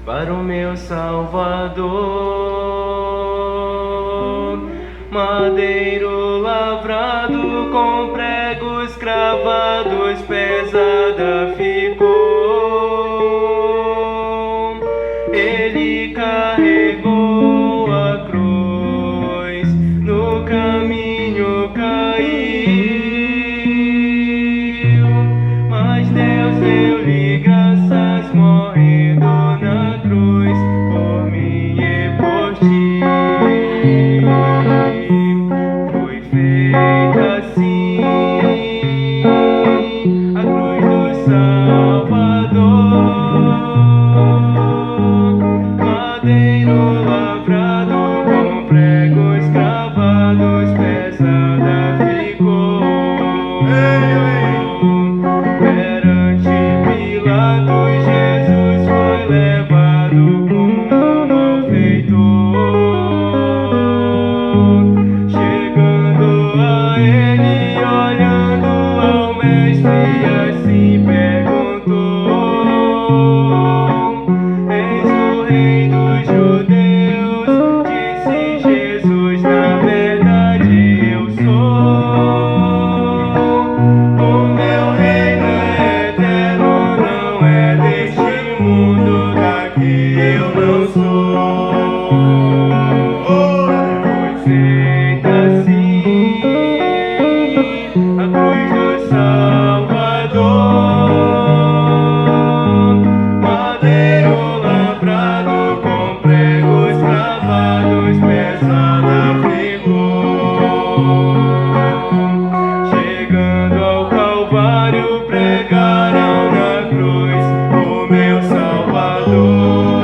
para o meu Salvador. Madeiro lavrado com pregos cravados, pesada ficou. Ele carregou a cruz, no caminho caiu, mas Deus deu-lhe graças, morrendo na cruz por mim e por ti. Foi feita assim a cruz do Salvador. Madeiro lavrado com pregos cravados, pesada ficou. Perante Pilatos, Jesus foi levado como malfeitor. Chegando a ele, olhando ao mestre, assim perguntou: Eis o rei dos judeus? Disse Jesus: na verdade eu sou. O meu reino é eterno, não é deste mundo, daqui eu não sou. Foi feita assim a cruz do Salvador. Madeiro lavrado com pregos cravados, pesada ficou. Chegando ao Calvário, pregaram na cruz o meu Salvador.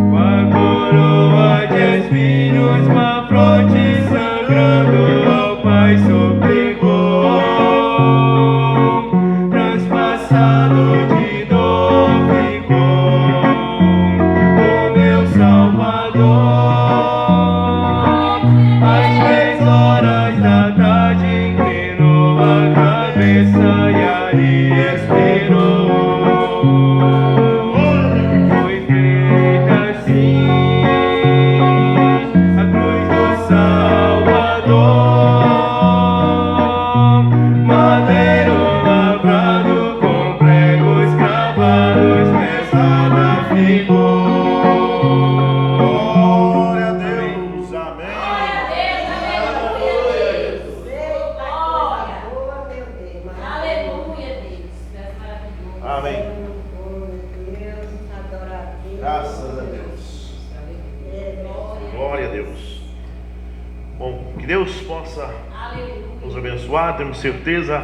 Com a coroa de espinhos, com a fronte sangrando, ao Pai suplicou. Transpassado de dor ficou o meu Salvador. Às 3 horas da tarde inclinou a cabeça e ali expirou. Foi feita assim a cruz do Salvador. Madeiro lavrado com pregos cravados, pesada ficou. Glória a Deus, amém. Amém. Graças a Deus. Glória a Deus. Bom, que Deus possa nos abençoar. Temos certeza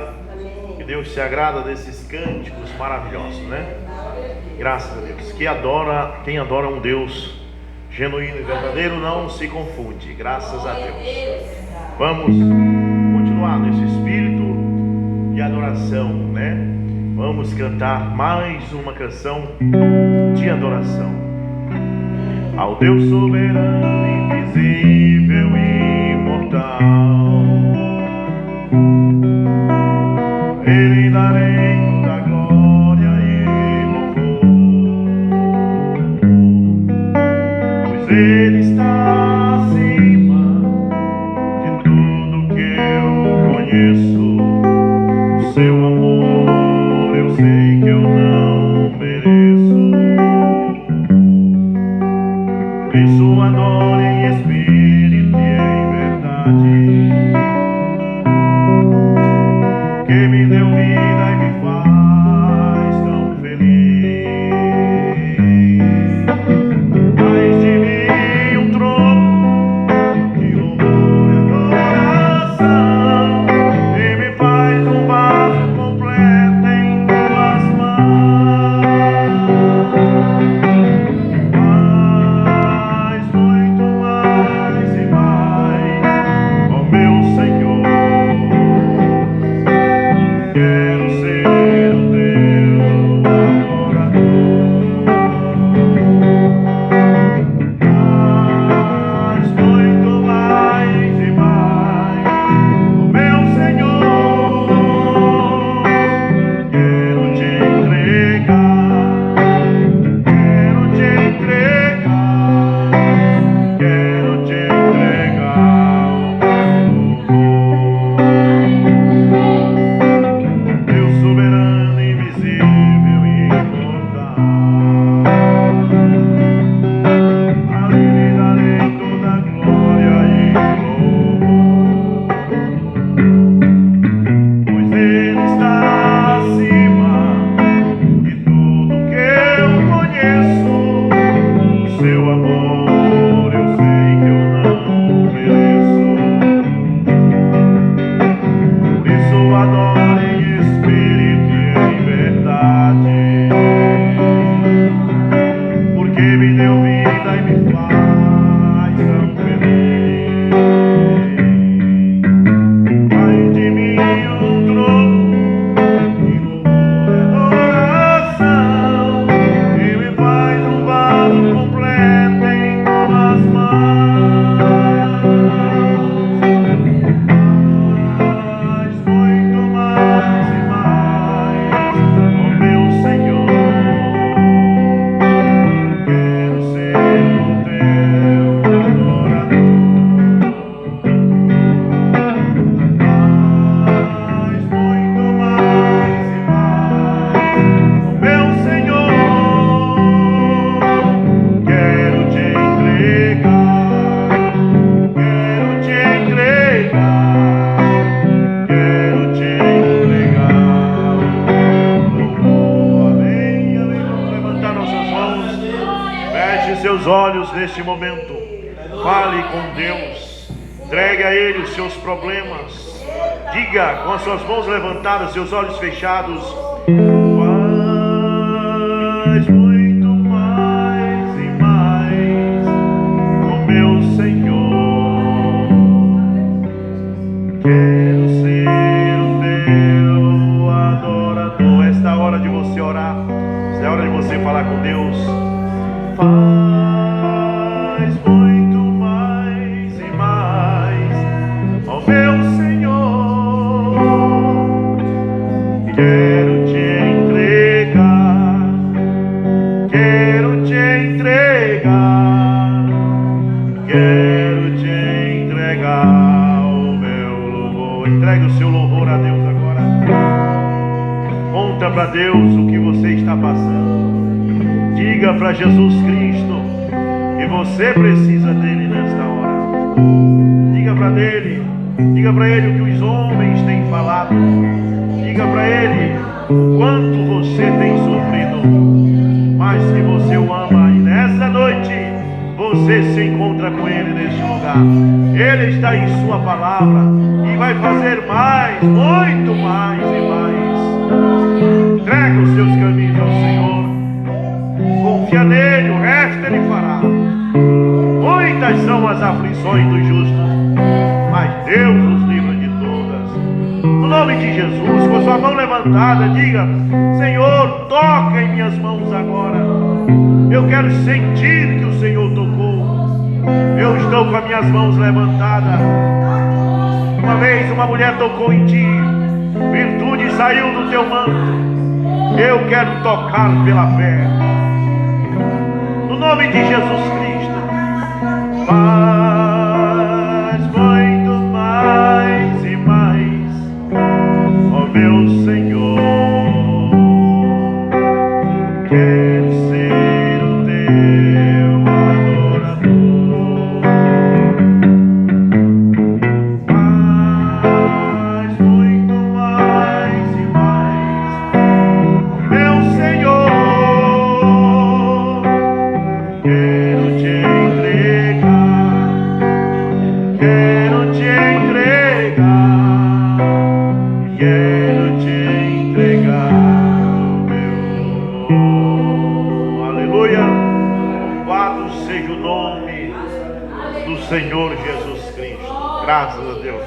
que Deus se agrada desses cânticos maravilhosos, né? Graças a Deus. Quem adora um Deus genuíno e verdadeiro não se confunde. Graças a Deus. Vamos continuar nesse espírito de adoração, né? Vamos cantar mais uma canção de adoração ao Deus soberano, invisível e imortal. Ele darei toda a glória e louvor, pois Ele está acima de tudo que eu conheço. O seu amor eu sei que eu não mereço. Por isso adore em espírito e em verdade, que me deu vida e me faz tão feliz. Faz de mim um trono Feche seus olhos neste momento. Fale com Deus. Entregue a Ele os seus problemas. Diga com as suas mãos levantadas, seus olhos fechados: faz muito mais e mais, o meu Senhor. Quero ser o teu adorador. Esta é a hora de você orar. Esta é a hora de você falar com Deus. Faz muito mais e mais, ó meu Senhor. Quero te entregar, quero te entregar, quero te entregar o meu louvor. Entregue o seu louvor a Deus agora. Conta para Deus o que você está passando. Diga para Jesus Cristo que você precisa dele nesta hora. Diga para Ele o que os homens têm falado. Diga para Ele o quanto você tem sofrido, mas que você o ama. E nessa noite você se encontra com Ele neste lugar. Ele está em sua palavra e vai fazer mais, muito mais e mais. Entrega os seus caminhos ao Senhor. Confia nele, o resto Ele fará. Muitas são as aflições dos justos, mas Deus os livra de todas. No nome de Jesus, com sua mão levantada, diga: Senhor, toca em minhas mãos agora. Eu quero sentir que o Senhor tocou. Eu estou com as minhas mãos levantadas. Uma vez uma mulher tocou em ti, virtude saiu do teu manto. Eu quero tocar pela fé. No nome de Jesus Cristo, faz muito mais e mais, ó meu Senhor. Quero ser o teu adorador. Faz muito mais e mais, ó meu Senhor. Quero te entregar, quero te entregar, quero te entregar o meu louvor. Aleluia! Louvado seja o nome do Senhor Jesus Cristo. Graças a Deus.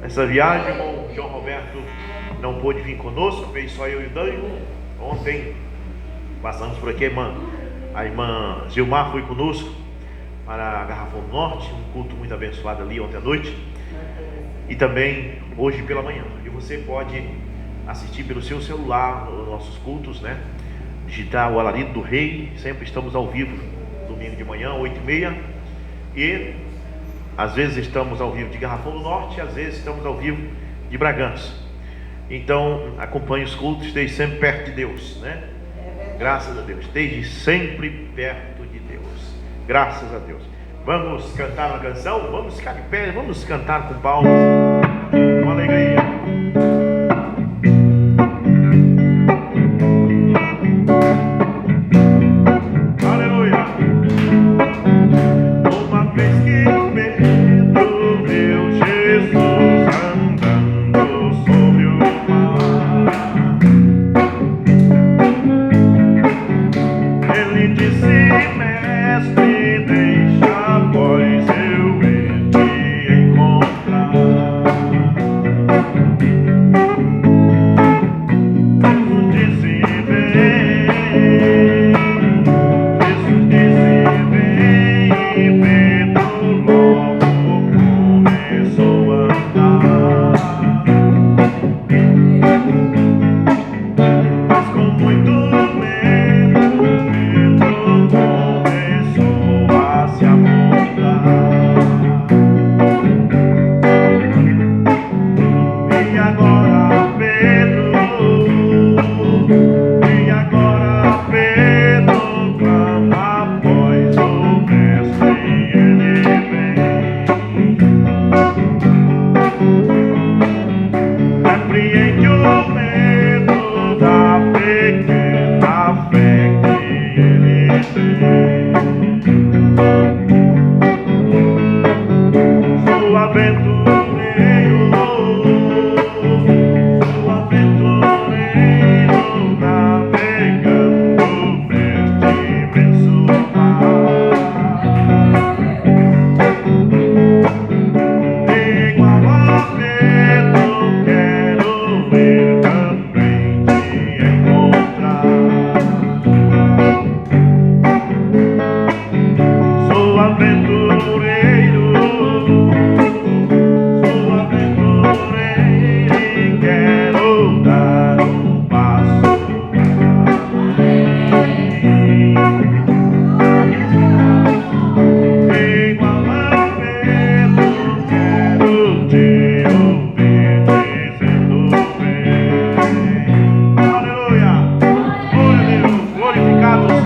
Nessa viagem, o irmão João Roberto não pôde vir conosco, veio só eu e o Danilo. Ontem passamos por aqui, a irmã Gilmar foi conosco para Garrafão do Norte, um culto muito abençoado ali ontem à noite, e também hoje pela manhã. E você pode assistir pelo seu celular os nossos cultos, né? Digitar o Alarido do Rei. Sempre estamos ao vivo, domingo de manhã, 8h30, e às vezes estamos ao vivo de Garrafão do Norte, às vezes estamos ao vivo de Bragança. Então acompanhe os cultos, esteja sempre perto de Deus, né? Graças a Deus, esteja sempre perto de Deus. Graças a Deus. Vamos cantar uma canção? Vamos ficar de pé, vamos cantar com palmas, com alegria. Aleluia. Uma vez que Pedro viu Jesus andando sobre o mar, ele disse: Mestre, deixa pois eu ir te encontrar.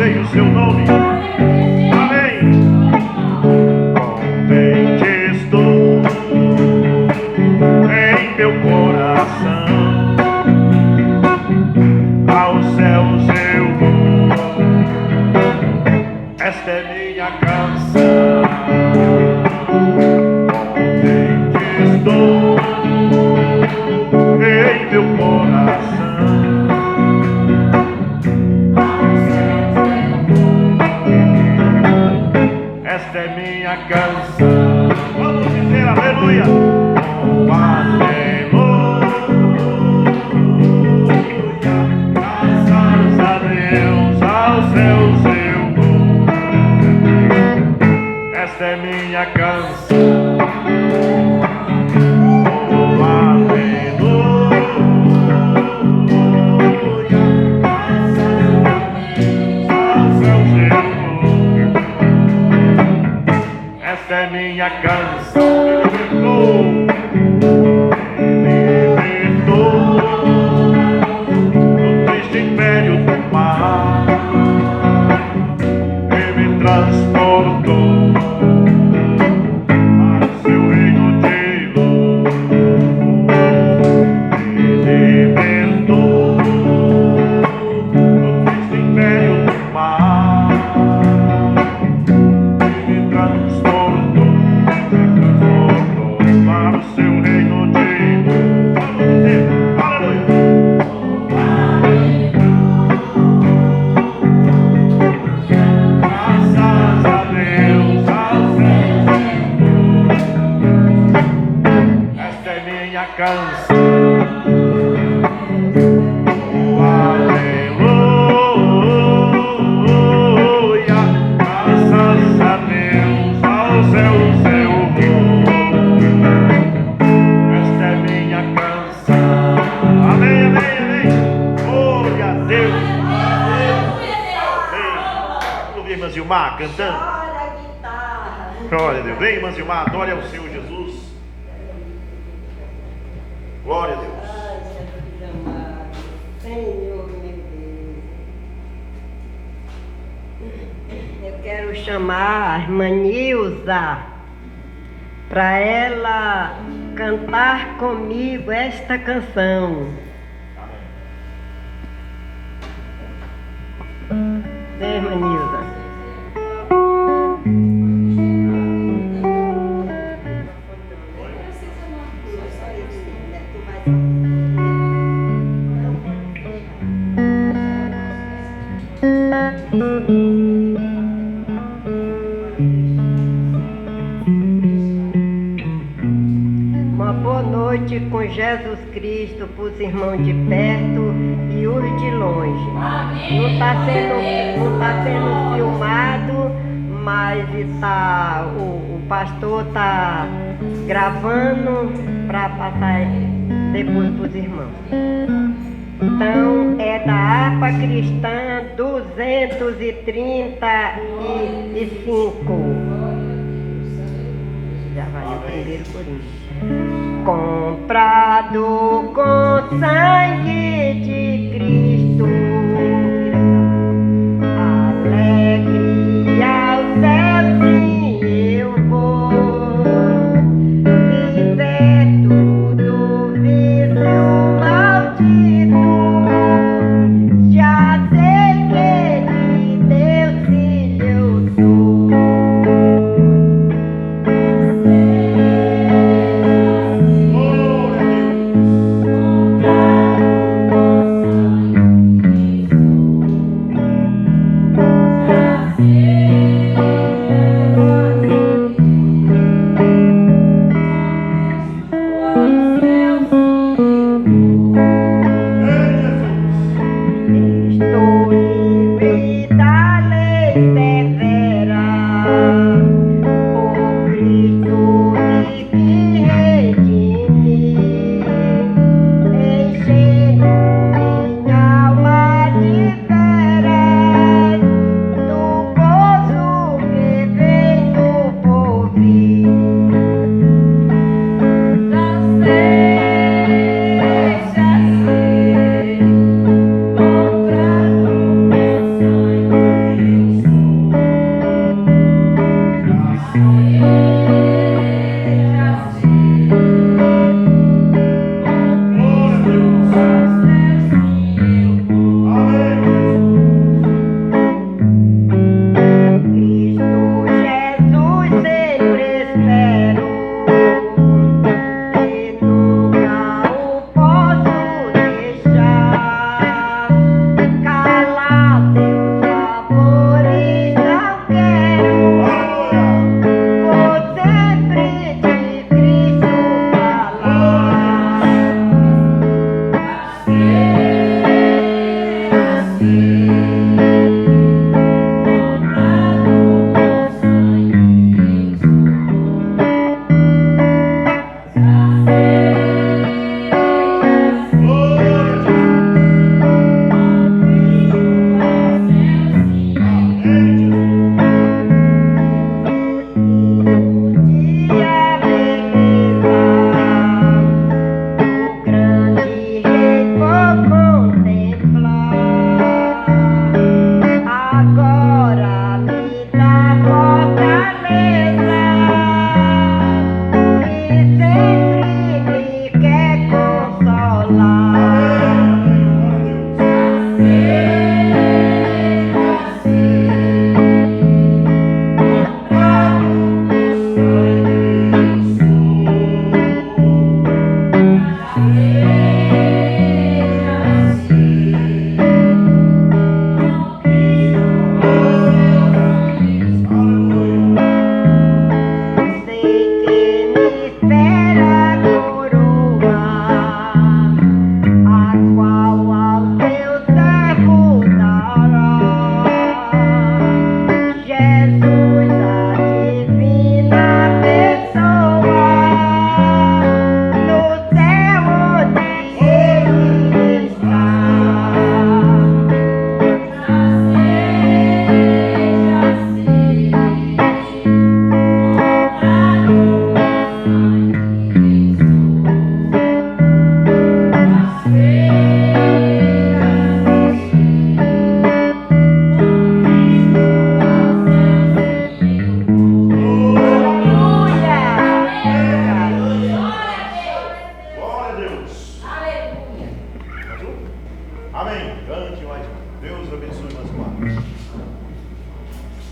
glorifiquei o seu nome. Amém. Contente estou em meu coração, aos céus eu vou, esta é minha canção. Contente estou em meu coração, esta é minha canção. Vamos dizer aleluia. Oh, aleluia. Graças a Deus, aos céus eu vou. Esta é minha canção. Oh, aleluia. Graças a Deus, aos céus eu vou. Esta é minha canção. Me libertou do triste império do mar e me transportou para o seu reino de luz. Me libertou do triste império do mar e me transportou para o seu reino de luz. Vamos dizer, aleluia. Graças a Deus, aos céus. Esta é minha canção. Oh, aleluia. Graças a Deus, aos céus eu vou. Esta é minha canção. Amém, amém, amém. Glória a Deus. Amém. Vamos ver irmã Zilmar cantando. Glória a Deus. Vem, irmã Zilmar, adore ao Senhor Jesus. Glória a Deus. Senhor, meu Deus. Eu quero chamar a irmã Nilza para ela cantar comigo esta canção. Vem, irmã Nilza. Uma boa noite com Jesus Cristo para os irmãos de perto e os de longe. Não está sendo filmado, mas o pastor está gravando para passar depois para os irmãos. Então é da harpa cristã 235. Já vai o primeiro corinho. Comprado com sangue de Cristo, alegre ao céu sim eu vou, liberto do vício maldito, já sei que de Deus filho eu sou.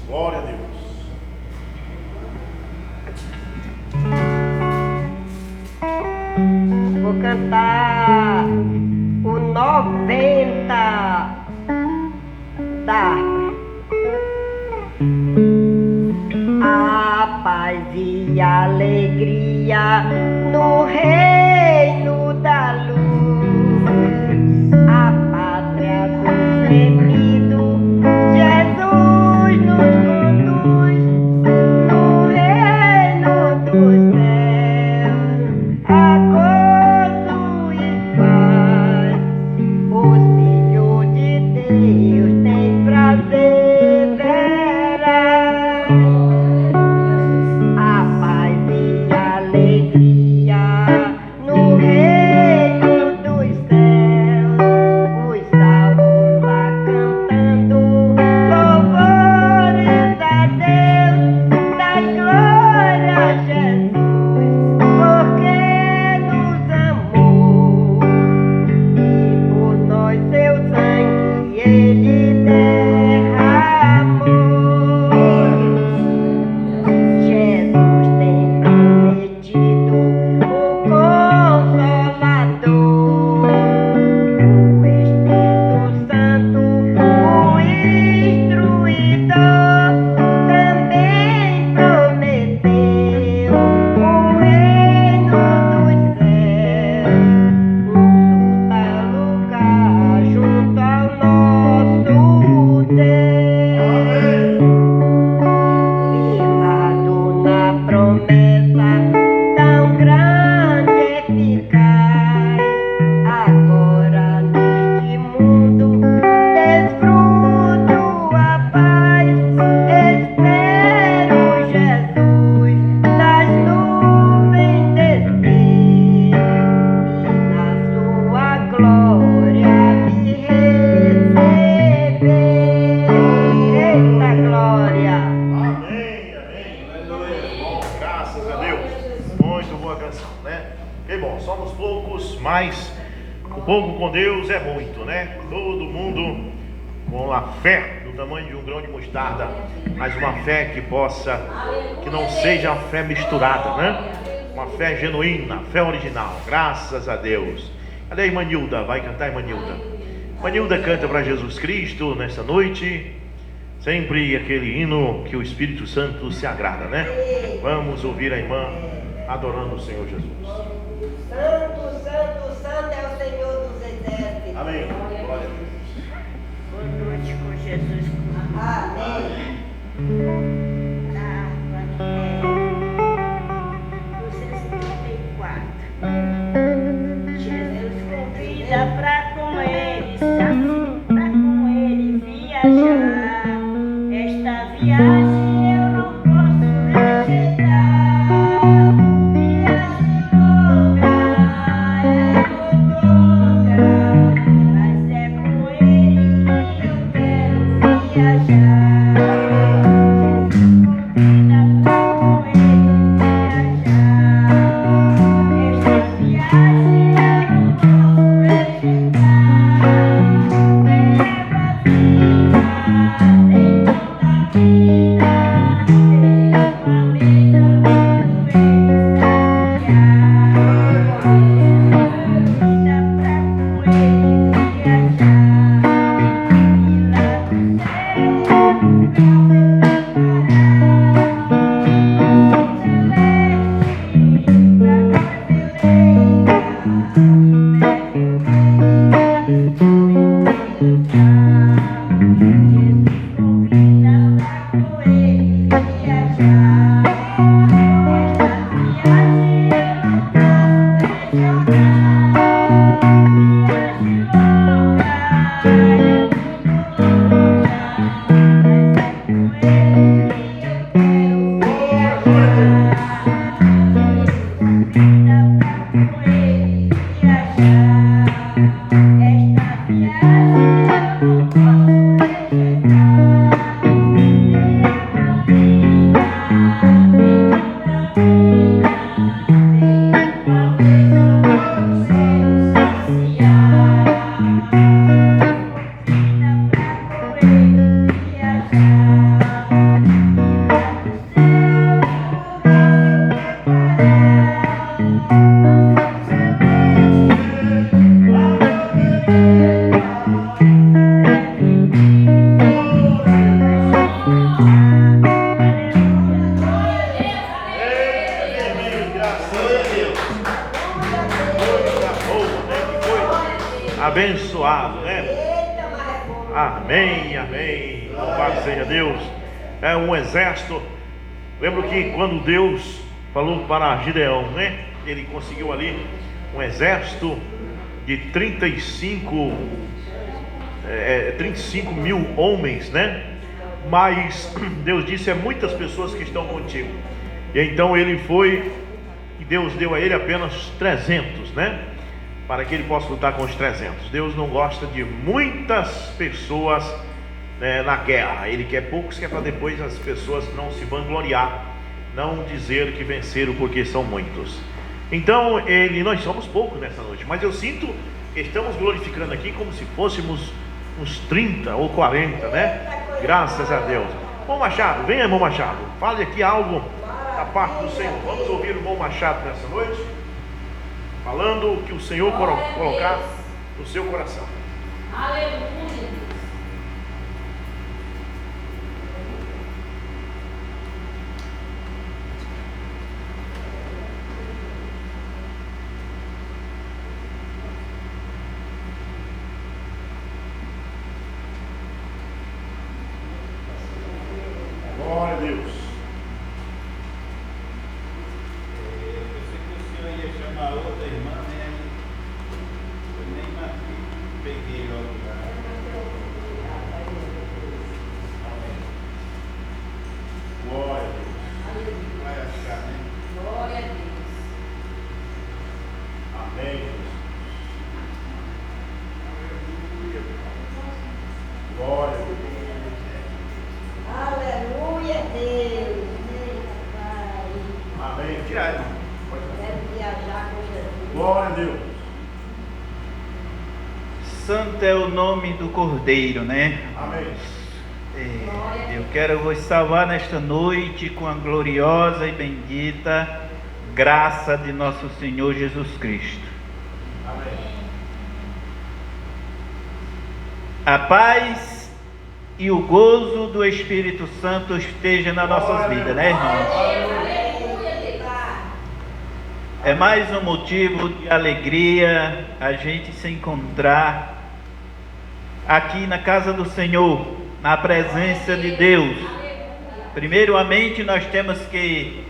Glória a Deus. Vou cantar o 90 da harpa. A paz e a alegria no reino da luz, a pátria dos remidos, Jesus nos conduz no reino dos céus, a gozo e paz. Os filhos de Deus têm prazer verás. A paz e a alegria no reino dos céus, os salvos lá cantando louvores a Deus, da glória a Jesus, porque nos amou e por nós seu sangue ele derramou. Jesus tem prometido o Consolador, o Espírito Santo, o Instruidor, também prometeu o reino dos céus, um lugar junto ao nosso Deus. Firmado na promessa tão grande e eficaz, agora neste mundo desfruto a paz. Espero Jesus nas nuvens descer e na sua glória me receber. Eita glória! Amém, amém. Bom, graças a Deus. Muito boa canção, né? E bom, somos poucos, mas o pouco com Deus é muito, né? Todo mundo com a fé do tamanho de um grão de mostarda, mas uma fé que não seja uma fé misturada, né? Uma fé genuína, fé original. Graças a Deus. Cadê a irmã Nilda? Vai cantar, irmã Nilda. Irmã Nilda canta para Jesus Cristo nessa noite. Sempre aquele hino que o Espírito Santo se agrada, né? Vamos ouvir a irmã adorando o Senhor Jesus. Santo, santo, santo é o Senhor dos exércitos. Amém. Glória a Deus. Boa noite com Jesus. Amém. Da harpa 234. Jesus convida pra com ele, pra com ele viajar. Esta viagem eu não posso rejeitar. Viagem longa, é muito longa, mas é com ele que eu quero viajar. Jesus convida pra com ele viajar. Esta viagem eu não posso rejeitar. Leva a vida, tem toda a vida, tem uma mesa quando ele saciar. Convida pra com ele viajar. E lá no céu um lugar abençoado, né? Amém, amém. Louvado seja Deus. É um exército. Lembro que quando Deus falou para Gideão, né? Ele conseguiu ali um exército de 35 mil homens, né? Mas Deus disse: é muitas pessoas que estão contigo. E então ele foi, e Deus deu a ele apenas 300, né? Para que ele possa lutar com os 300. Deus não gosta de muitas pessoas, né, na guerra. Ele quer poucos, que é para depois as pessoas não se vangloriar, não dizer que venceram, porque são muitos. Então nós somos poucos nessa noite, mas eu sinto que estamos glorificando aqui como se fôssemos uns 30 ou 40, né? Graças a Deus. Irmão Machado, venha, irmão Machado, fale aqui algo da parte do Senhor. Vamos ouvir o irmão Machado nessa noite, falando o que o Senhor colocar no seu coração. Aleluia. Glória a Deus. Eu pensei que o senhor ia chamar outra irmã, né? Eu nem marquei, peguei logo lá. Glória a Deus. Vai achar, né? Glória a Deus. Amém. Glória a Deus. Aleluia, Deus. Amém. Tira aí, irmão. Pode falar. Quero viajar com Jesus. Glória a Deus. Santo é o nome do Cordeiro, né? Amém. Eu quero vos salvar nesta noite com a gloriosa e bendita graça de nosso Senhor Jesus Cristo. Amém. A paz e o gozo do Espírito Santo esteja nas nossas vidas, né, irmãos? É mais um motivo de alegria a gente se encontrar aqui na casa do Senhor, na presença de Deus. Primeiramente, nós temos que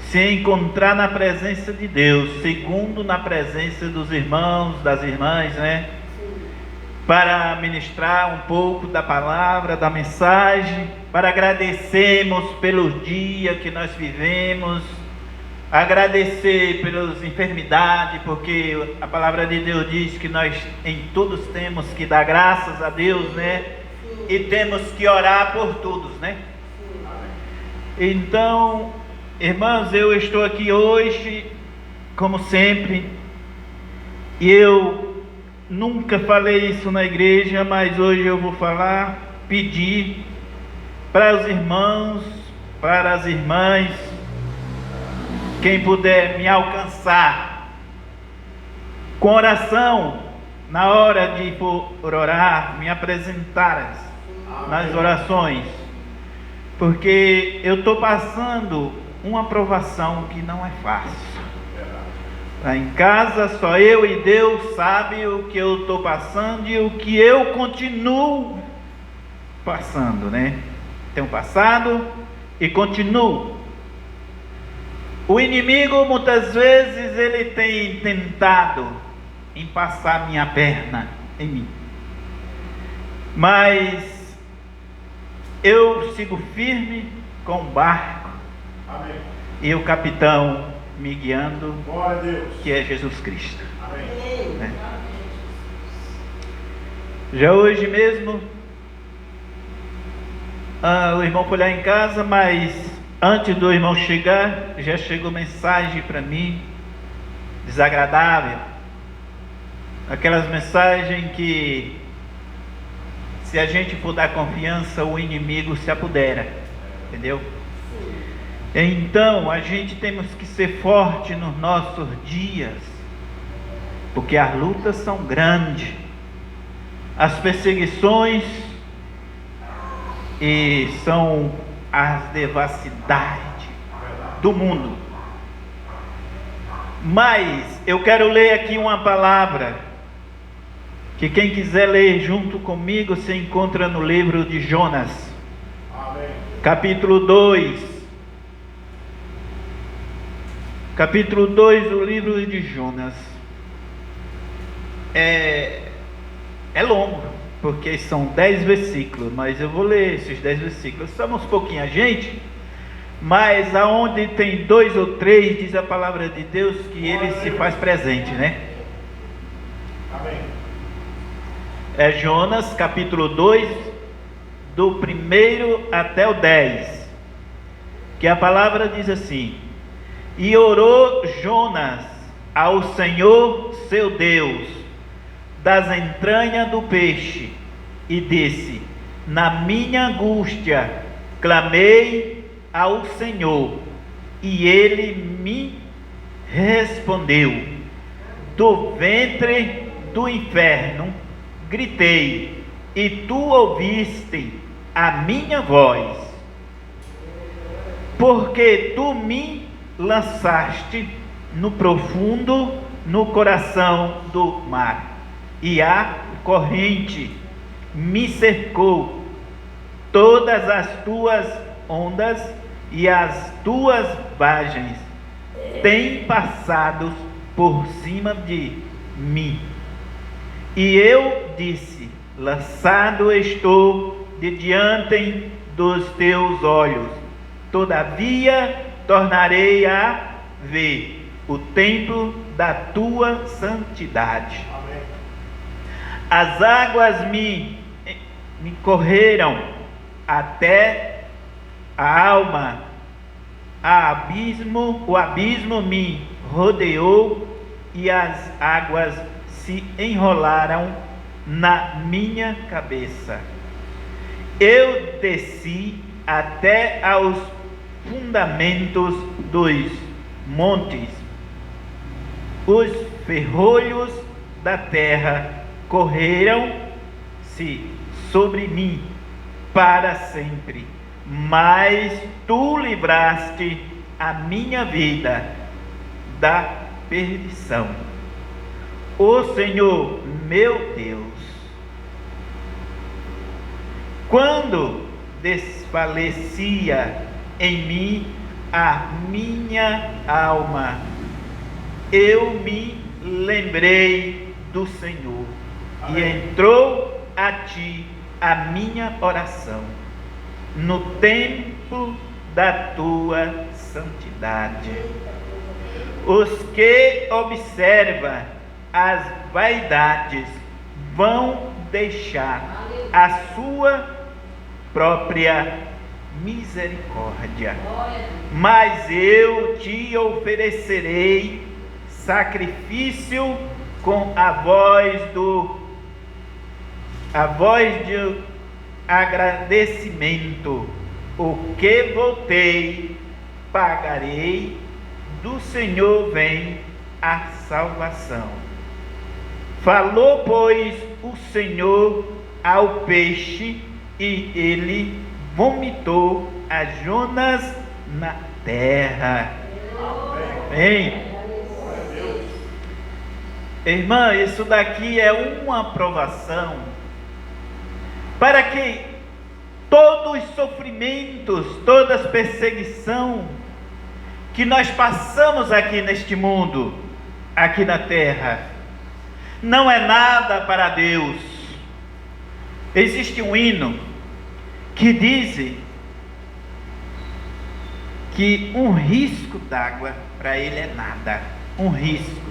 se encontrar na presença de Deus. Segundo, na presença dos irmãos, das irmãs, né? Para ministrar um pouco da palavra, da mensagem, para agradecermos pelo dia que nós vivemos, agradecer pelas enfermidades, porque a palavra de Deus diz que nós em todos temos que dar graças a Deus, né? E temos que orar por todos, né? Então, irmãos, eu estou aqui hoje, como sempre, e eu nunca falei isso na igreja, mas hoje eu vou falar, pedir para os irmãos, para as irmãs, quem puder me alcançar com oração, na hora de for orar, me apresentar nas orações, porque eu estou passando uma provação que não é fácil. Lá em casa, só eu e Deus sabe o que eu estou passando e o que eu continuo passando, né? Tenho passado e continuo. O inimigo, muitas vezes, ele tem tentado em passar minha perna em mim. Mas eu sigo firme com o barco. Amém. E o capitão me guiando, Glória a Deus. que é Jesus Cristo. Amém. Né? Já hoje mesmo, o irmão foi lá em casa, mas antes do irmão chegar, já chegou mensagem para mim, desagradável. Aquelas mensagens que, se a gente for dar confiança, o inimigo se apodera, entendeu? Então, a gente temos que ser forte nos nossos dias, porque as lutas são grandes, as perseguições e são as devassidades do mundo. Mas eu quero ler aqui uma palavra que quem quiser ler junto comigo se encontra no livro de Jonas, capítulo 2. Capítulo 2 do livro de Jonas. É longo, porque são 10 versículos, mas eu vou ler esses 10 versículos. Somos pouquinha gente, mas aonde tem 2 ou 3, diz a palavra de Deus que ele se faz presente, né? Amém. É Jonas, capítulo 2, do 1 até o 10, que a palavra diz assim: E orou Jonas ao Senhor seu Deus das entranhas do peixe, e disse: Na minha angústia clamei ao Senhor, e ele me respondeu. Do ventre do inferno gritei, e tu ouviste a minha voz. Porque tu me lançaste no profundo, no coração do mar, e a corrente me cercou. Todas as tuas ondas e as tuas vagens têm passado por cima de mim. E eu disse: lançado estou de diante dos teus olhos, todavia tornarei a ver o templo da tua santidade. Amém. As águas me correram até a alma, o abismo me rodeou, e as águas se enrolaram na minha cabeça. Eu desci até aos fundamentos dos montes. Os ferrolhos da terra correram-se sobre mim para sempre, mas tu livraste a minha vida da perdição. Ó Senhor meu Deus, quando desfalecia em mim a minha alma, eu me lembrei do Senhor. Amém. E entrou a ti a minha oração no tempo da tua santidade. Os que observam as vaidades vão deixar a sua própria misericórdia, mas eu te oferecerei sacrifício com a voz de agradecimento. O que voltei, pagarei, do Senhor vem a salvação. Falou, pois, o Senhor ao peixe, e ele vomitou a Jonas na terra. Amém. Irmã, isso daqui é uma provação para que todos os sofrimentos, toda a perseguição que nós passamos aqui neste mundo, aqui na terra, não é nada para Deus. Existe um hino que diz que um risco d'água para ele é nada, um risco.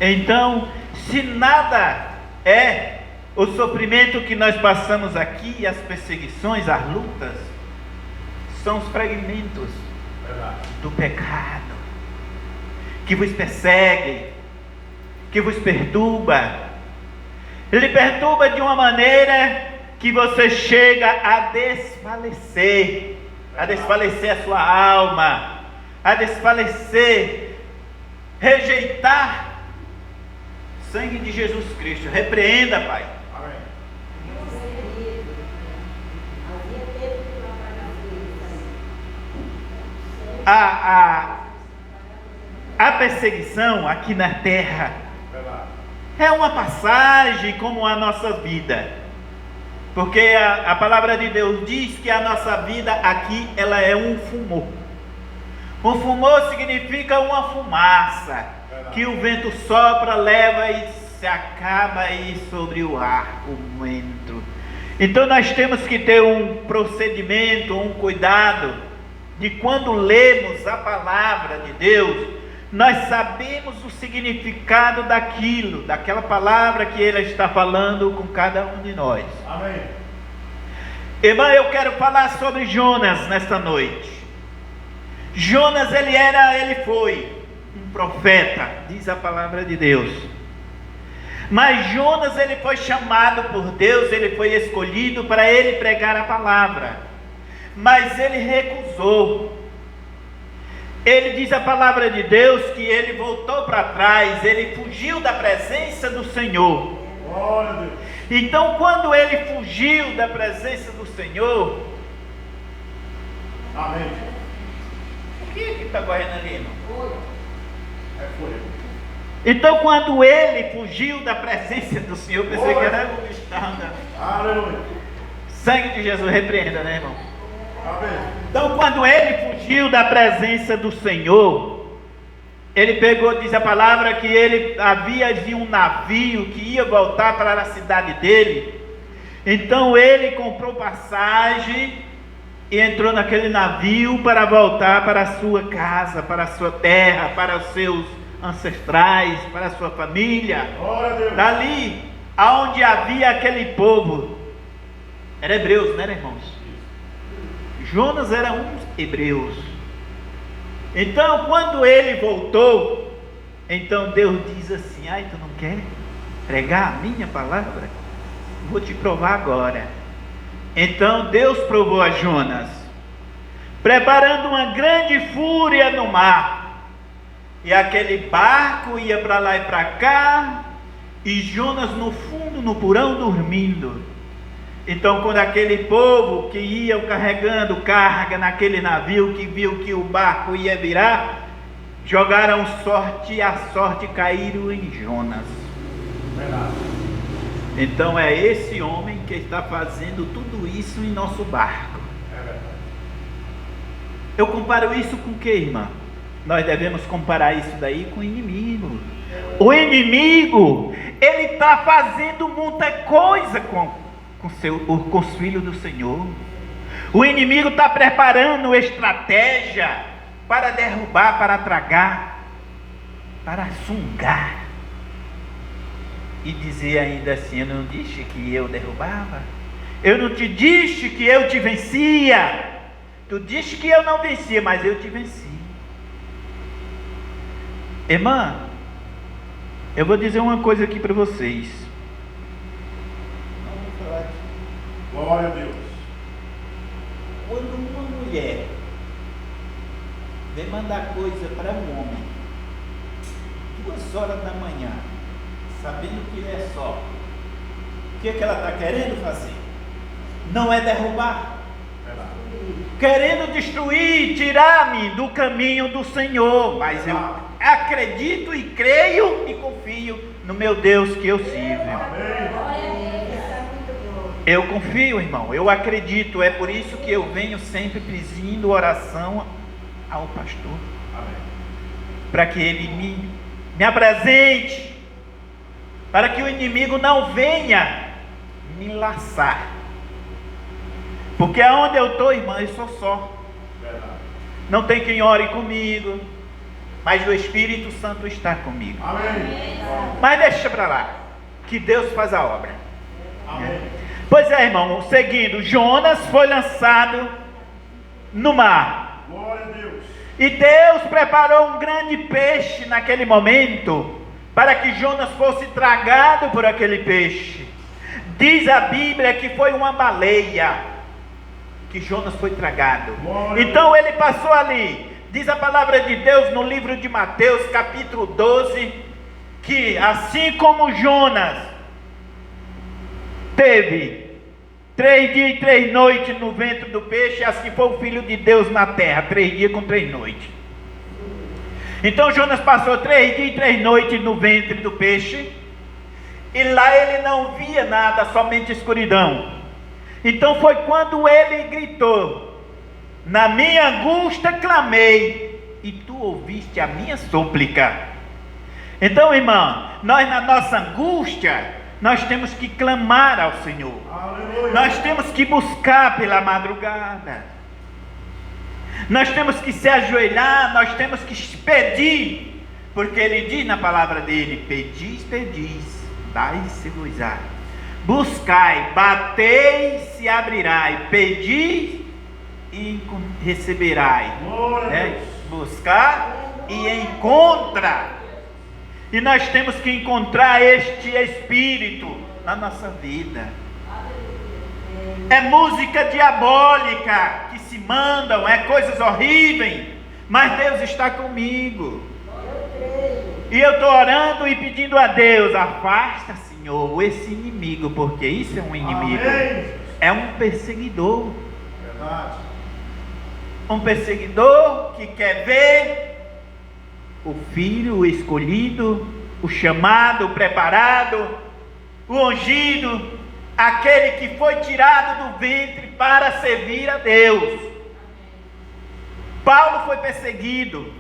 Então, se nada é o sofrimento que nós passamos aqui, as perseguições, as lutas, são os fragmentos do pecado que vos persegue, que vos perturba. Ele perturba de uma maneira que você chega a desfalecer a sua alma, a desfalecer, rejeitar o sangue de Jesus Cristo. Repreenda, Pai. A perseguição aqui na terra É uma passagem como a nossa vida. Porque a palavra de Deus diz que a nossa vida aqui, ela é um fumor. Um fumor significa uma fumaça que o vento sopra, leva e se acaba aí sobre o ar, o vento. Então nós temos que ter um procedimento, um cuidado de quando lemos a palavra de Deus, nós sabemos o significado daquilo, daquela palavra que Ele está falando com cada um de nós. Amém. Irmã, eu quero falar sobre Jonas nesta noite. Jonas, ele foi um profeta, diz a palavra de Deus. Mas Jonas, ele foi chamado por Deus, ele foi escolhido para ele pregar a palavra. Mas ele recusou. Ele diz a palavra de Deus que ele voltou para trás, ele fugiu da presença do Senhor. Glória a Deus. Então, quando ele fugiu da presença do Senhor, Amém. o que está correndo ali, irmão? Foi. Então, quando ele fugiu da presença do Senhor, eu pensei que era o estado. Aleluia. Sangue de Jesus repreenda, né, irmão? Amém. Então, quando ele fugiu da presença do Senhor, ele pegou, diz a palavra, que ele havia de um navio que ia voltar para a cidade dele. Então ele comprou passagem e entrou naquele navio para voltar para a sua casa, para a sua terra, para os seus ancestrais, para a sua família. Glória a Deus. Dali, aonde havia aquele povo, era hebreus, né, irmãos? Jonas era um hebreus. Então, quando ele voltou, então Deus diz assim: ai, tu não quer pregar a minha palavra? Vou te provar agora. Então Deus provou a Jonas, preparando uma grande fúria no mar, e aquele barco ia para lá e para cá, e Jonas no fundo, no porão, dormindo. Então, quando aquele povo que ia carregando carga naquele navio, que viu que o barco ia virar, jogaram sorte, e a sorte caíram em Jonas. Verdade. Então é esse homem que está fazendo tudo isso em nosso barco. É verdade. Eu comparo isso com o que, irmã? Nós devemos comparar isso daí com o inimigo. O inimigo, ele está fazendo muita coisa com os filhos do Senhor. O inimigo está preparando estratégia para derrubar, para tragar, para sungar. E dizer ainda assim: eu não disse que eu derrubava? Eu não te disse que eu te vencia? Tu disse que eu não vencia, mas eu te venci. Irmã, eu vou dizer uma coisa aqui para vocês. Glória a Deus. Quando uma mulher vem mandar coisa para um homem 2 horas da manhã, sabendo que ele é só, o que ela está querendo fazer? Não é derrubar, Verdade. querendo destruir, tirar-me do caminho do Senhor. Mas eu acredito e creio e confio no meu Deus que eu sirvo. Amém. Eu confio, irmão, eu acredito. É por isso que eu venho sempre pedindo oração ao pastor, Amém. para que ele me apresente, para que o inimigo não venha me laçar. Porque aonde eu estou, irmã, eu sou só. Verdade. Não tem quem ore comigo, mas o Espírito Santo está comigo. Amém. Mas deixa para lá, que Deus faz a obra. Amém. Pois é, irmão, seguindo, Jonas foi lançado no mar. Glória a Deus. E Deus preparou um grande peixe naquele momento, para que Jonas fosse tragado por aquele peixe. Diz a Bíblia que foi uma baleia que Jonas foi tragado. Então ele passou ali. Diz a palavra de Deus no livro de Mateus, capítulo 12, que assim como Jonas teve 3 dias e 3 noites no ventre do peixe, assim foi o Filho de Deus na terra, 3 dias com 3 noites. Então Jonas passou 3 dias e 3 noites no ventre do peixe, E lá ele não via nada, somente escuridão. Então foi quando ele gritou: na minha angústia clamei, e tu ouviste a minha súplica. Então, irmão, nós na nossa angústia, nós temos que clamar ao Senhor. Aleluia. Nós temos que buscar pela madrugada. Nós temos que se ajoelhar, nós temos que pedir, porque ele diz na palavra dele: pedis, pedis, dai-se-vos-á. Buscai, batei, se abrirá, pedi e receberai. Né? Buscar e encontra. E nós temos que encontrar este Espírito na nossa vida. É música diabólica que se mandam, é coisas horríveis, mas Deus está comigo. E eu estou orando e pedindo a Deus: afasta, Senhor, esse inimigo, porque isso é um inimigo. Amém. É um perseguidor. Verdade. Um perseguidor que quer ver o filho, o escolhido, o chamado, o preparado, o ungido, aquele que foi tirado do ventre para servir a Deus. Paulo foi perseguido.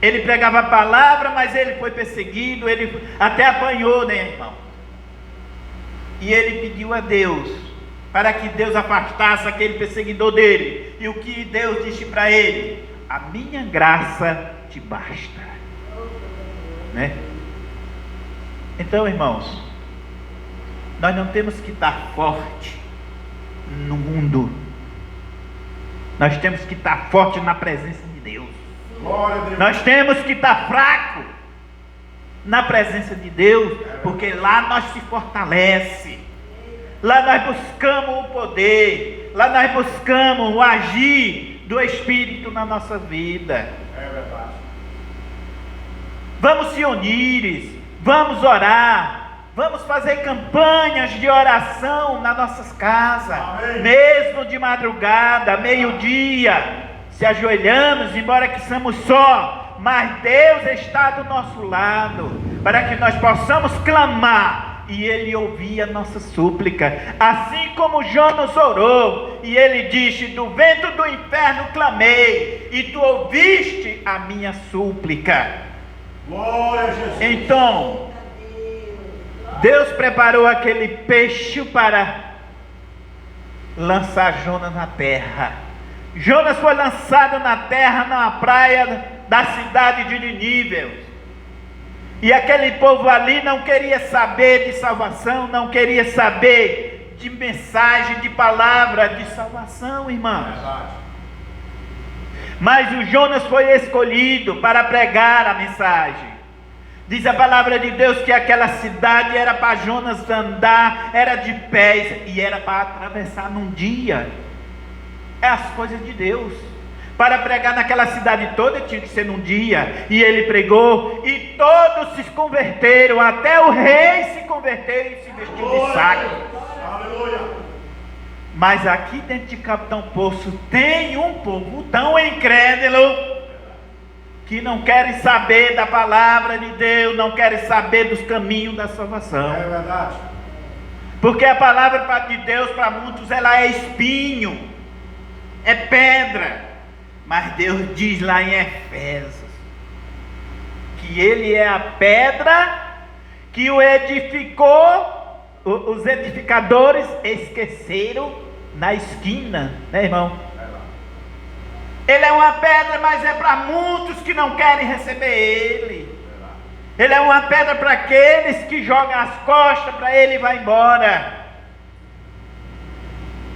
Ele pregava a palavra, mas ele foi perseguido, ele até apanhou, né, irmão? E ele pediu a Deus para que Deus afastasse aquele perseguidor dele. E o que Deus disse para ele: a minha graça te basta. Né? Então, irmãos, nós não temos que estar forte no mundo. Nós temos que estar forte na presença de Deus. Glória a Deus. Nós temos que estar fraco na presença de Deus, porque lá nós se fortalece. Lá nós buscamos o poder. Lá nós buscamos o agir do Espírito na nossa vida. É verdade. Vamos se unir, vamos orar, vamos fazer campanhas de oração nas nossas casas. Amém. Mesmo de madrugada, meio-dia, se ajoelhamos, embora que somos só, mas Deus está do nosso lado, para que nós possamos clamar, e Ele ouvia a nossa súplica, assim como Jonas orou, e ele disse: do vento do inferno clamei, e tu ouviste a minha súplica. Glória a Jesus. Então, Deus preparou aquele peixe para lançar Jonas na terra. Jonas foi lançado na terra, na praia da cidade de Nínive. E aquele povo ali não queria saber de salvação, não queria saber de mensagem, de palavra de salvação, irmãos. Verdade. Mas o Jonas foi escolhido para pregar a mensagem. Diz a palavra de Deus que aquela cidade era para Jonas andar, era de pés, e era para atravessar num dia. É as coisas de Deus. Para pregar naquela cidade toda tinha que ser num dia. E ele pregou, e todos se converteram, até o rei se converteu e se vestiu de saco. Aleluia. Mas aqui dentro de Capitão Poço tem um povo tão incrédulo que não querem saber da palavra de Deus, não querem saber dos caminhos da salvação. É verdade. Porque a palavra de Deus para muitos ela é espinho, é pedra. Mas Deus diz lá em Efésios que Ele é a pedra que o edificou, os edificadores esqueceram na esquina, né, irmão? Ele é uma pedra, mas é para muitos que não querem receber Ele. Ele é uma pedra para aqueles que jogam as costas para Ele e vai embora.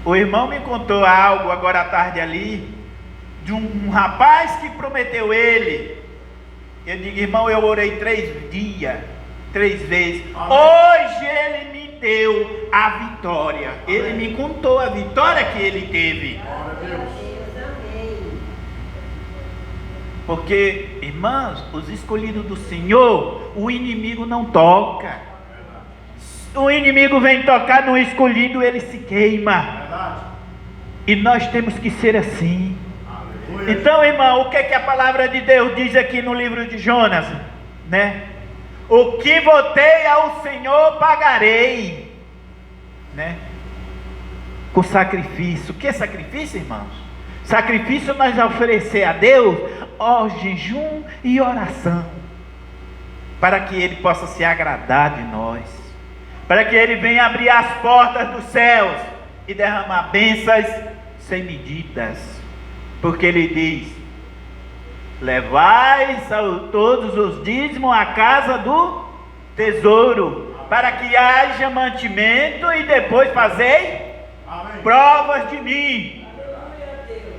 O irmão me contou algo agora à tarde ali, de um rapaz que prometeu ele. Eu digo: irmão, eu orei 3 dias, 3 vezes. Amém. Hoje ele me deu a vitória. Ele me contou a vitória que ele teve. Glória a Deus. Porque, irmãos, os escolhidos do Senhor, o inimigo não toca. O inimigo vem tocar no escolhido, ele se queima. Verdade. E nós temos que ser assim. Aleluia. Então, irmão, o que é que a palavra de Deus diz aqui no livro de Jonas, né? O que votei ao Senhor pagarei, né? Com sacrifício. O que é sacrifício, irmãos? Sacrifício nós oferecer a Deus, ó, jejum e oração, para que Ele possa se agradar de nós, para que Ele venha abrir as portas dos céus e derramar bênçãos sem medidas, porque Ele diz: levai todos os dízimos à casa do tesouro, para que haja mantimento, e depois fazei provas de mim,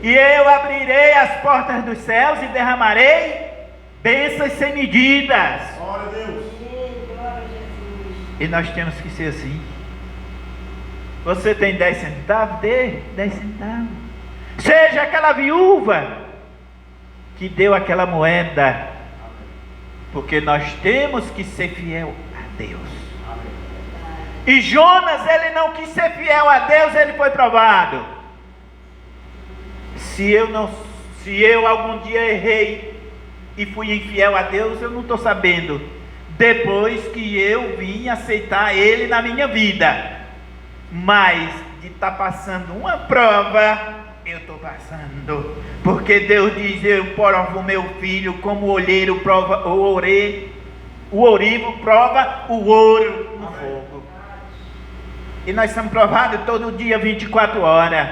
e eu abrirei as portas dos céus e derramarei bênçãos sem medidas. Glória a Deus. E nós temos que ser assim. Você tem 10 centavos? Dê 10 centavos. Seja aquela viúva que deu aquela moeda, porque nós temos que ser fiel a Deus. E Jonas, ele não quis ser fiel a Deus, ele foi provado. Se eu algum dia errei e fui infiel a Deus, eu não estou sabendo. Depois que eu vim aceitar Ele na minha vida, mas de estar passando uma prova, eu estou passando, porque Deus diz: eu provo o meu filho como o olheiro prova o ourivo prova o ouro no fogo. E nós somos provados todo dia, 24 horas.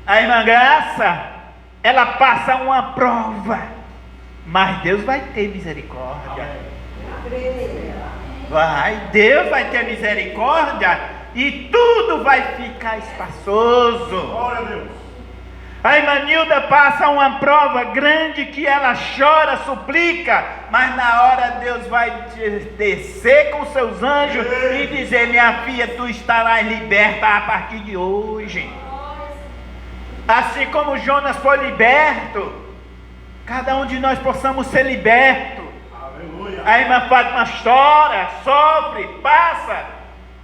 A irmã Graça, ela passa uma prova, mas Deus vai ter misericórdia. Deus vai ter misericórdia e tudo vai ficar espaçoso. Glória a Deus. A irmã Nilda passa uma prova grande que ela chora, suplica, mas na hora Deus vai descer com seus anjos e dizer: minha filha, tu estarás liberta a partir de hoje. Assim como Jonas foi liberto, cada um de nós possamos ser libertos. Aleluia. A irmã Fátima chora, sofre, passa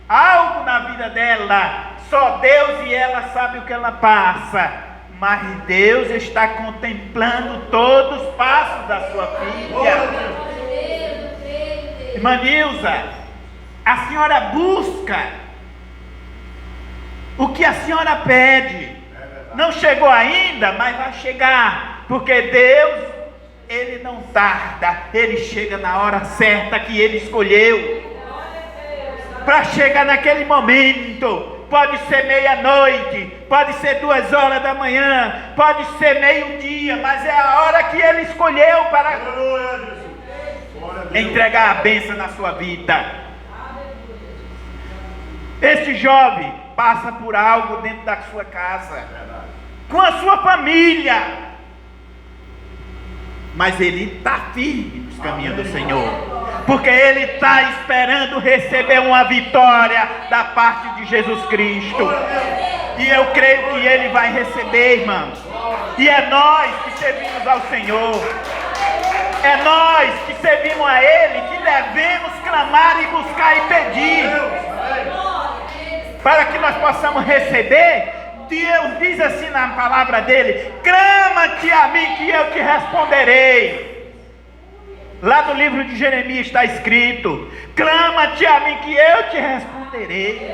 algo na vida dela. Só Deus e ela sabe o que ela passa. Mas Deus está contemplando todos os passos da sua filha. Irmã Nilza, a senhora busca o que a senhora pede. Não chegou ainda, mas vai chegar, porque Deus, Ele não tarda, Ele chega na hora certa que Ele escolheu, para chegar naquele momento. Pode ser meia-noite, pode ser 2 horas da manhã, pode ser meio-dia, mas é a hora que Ele escolheu para entregar a bênção na sua vida. Este jovem passa por algo dentro da sua casa, com a sua família, mas ele está firme nos caminhos do Senhor, porque ele está esperando receber uma vitória da parte de Jesus Cristo, e eu creio que ele vai receber, irmãos. E é nós que servimos ao Senhor, é nós que servimos a Ele que devemos clamar e buscar e pedir, para que nós possamos receber. Deus diz assim na palavra dele: clama-te a mim que eu te responderei. Lá no livro de Jeremias está escrito: clama-te a mim que eu te responderei,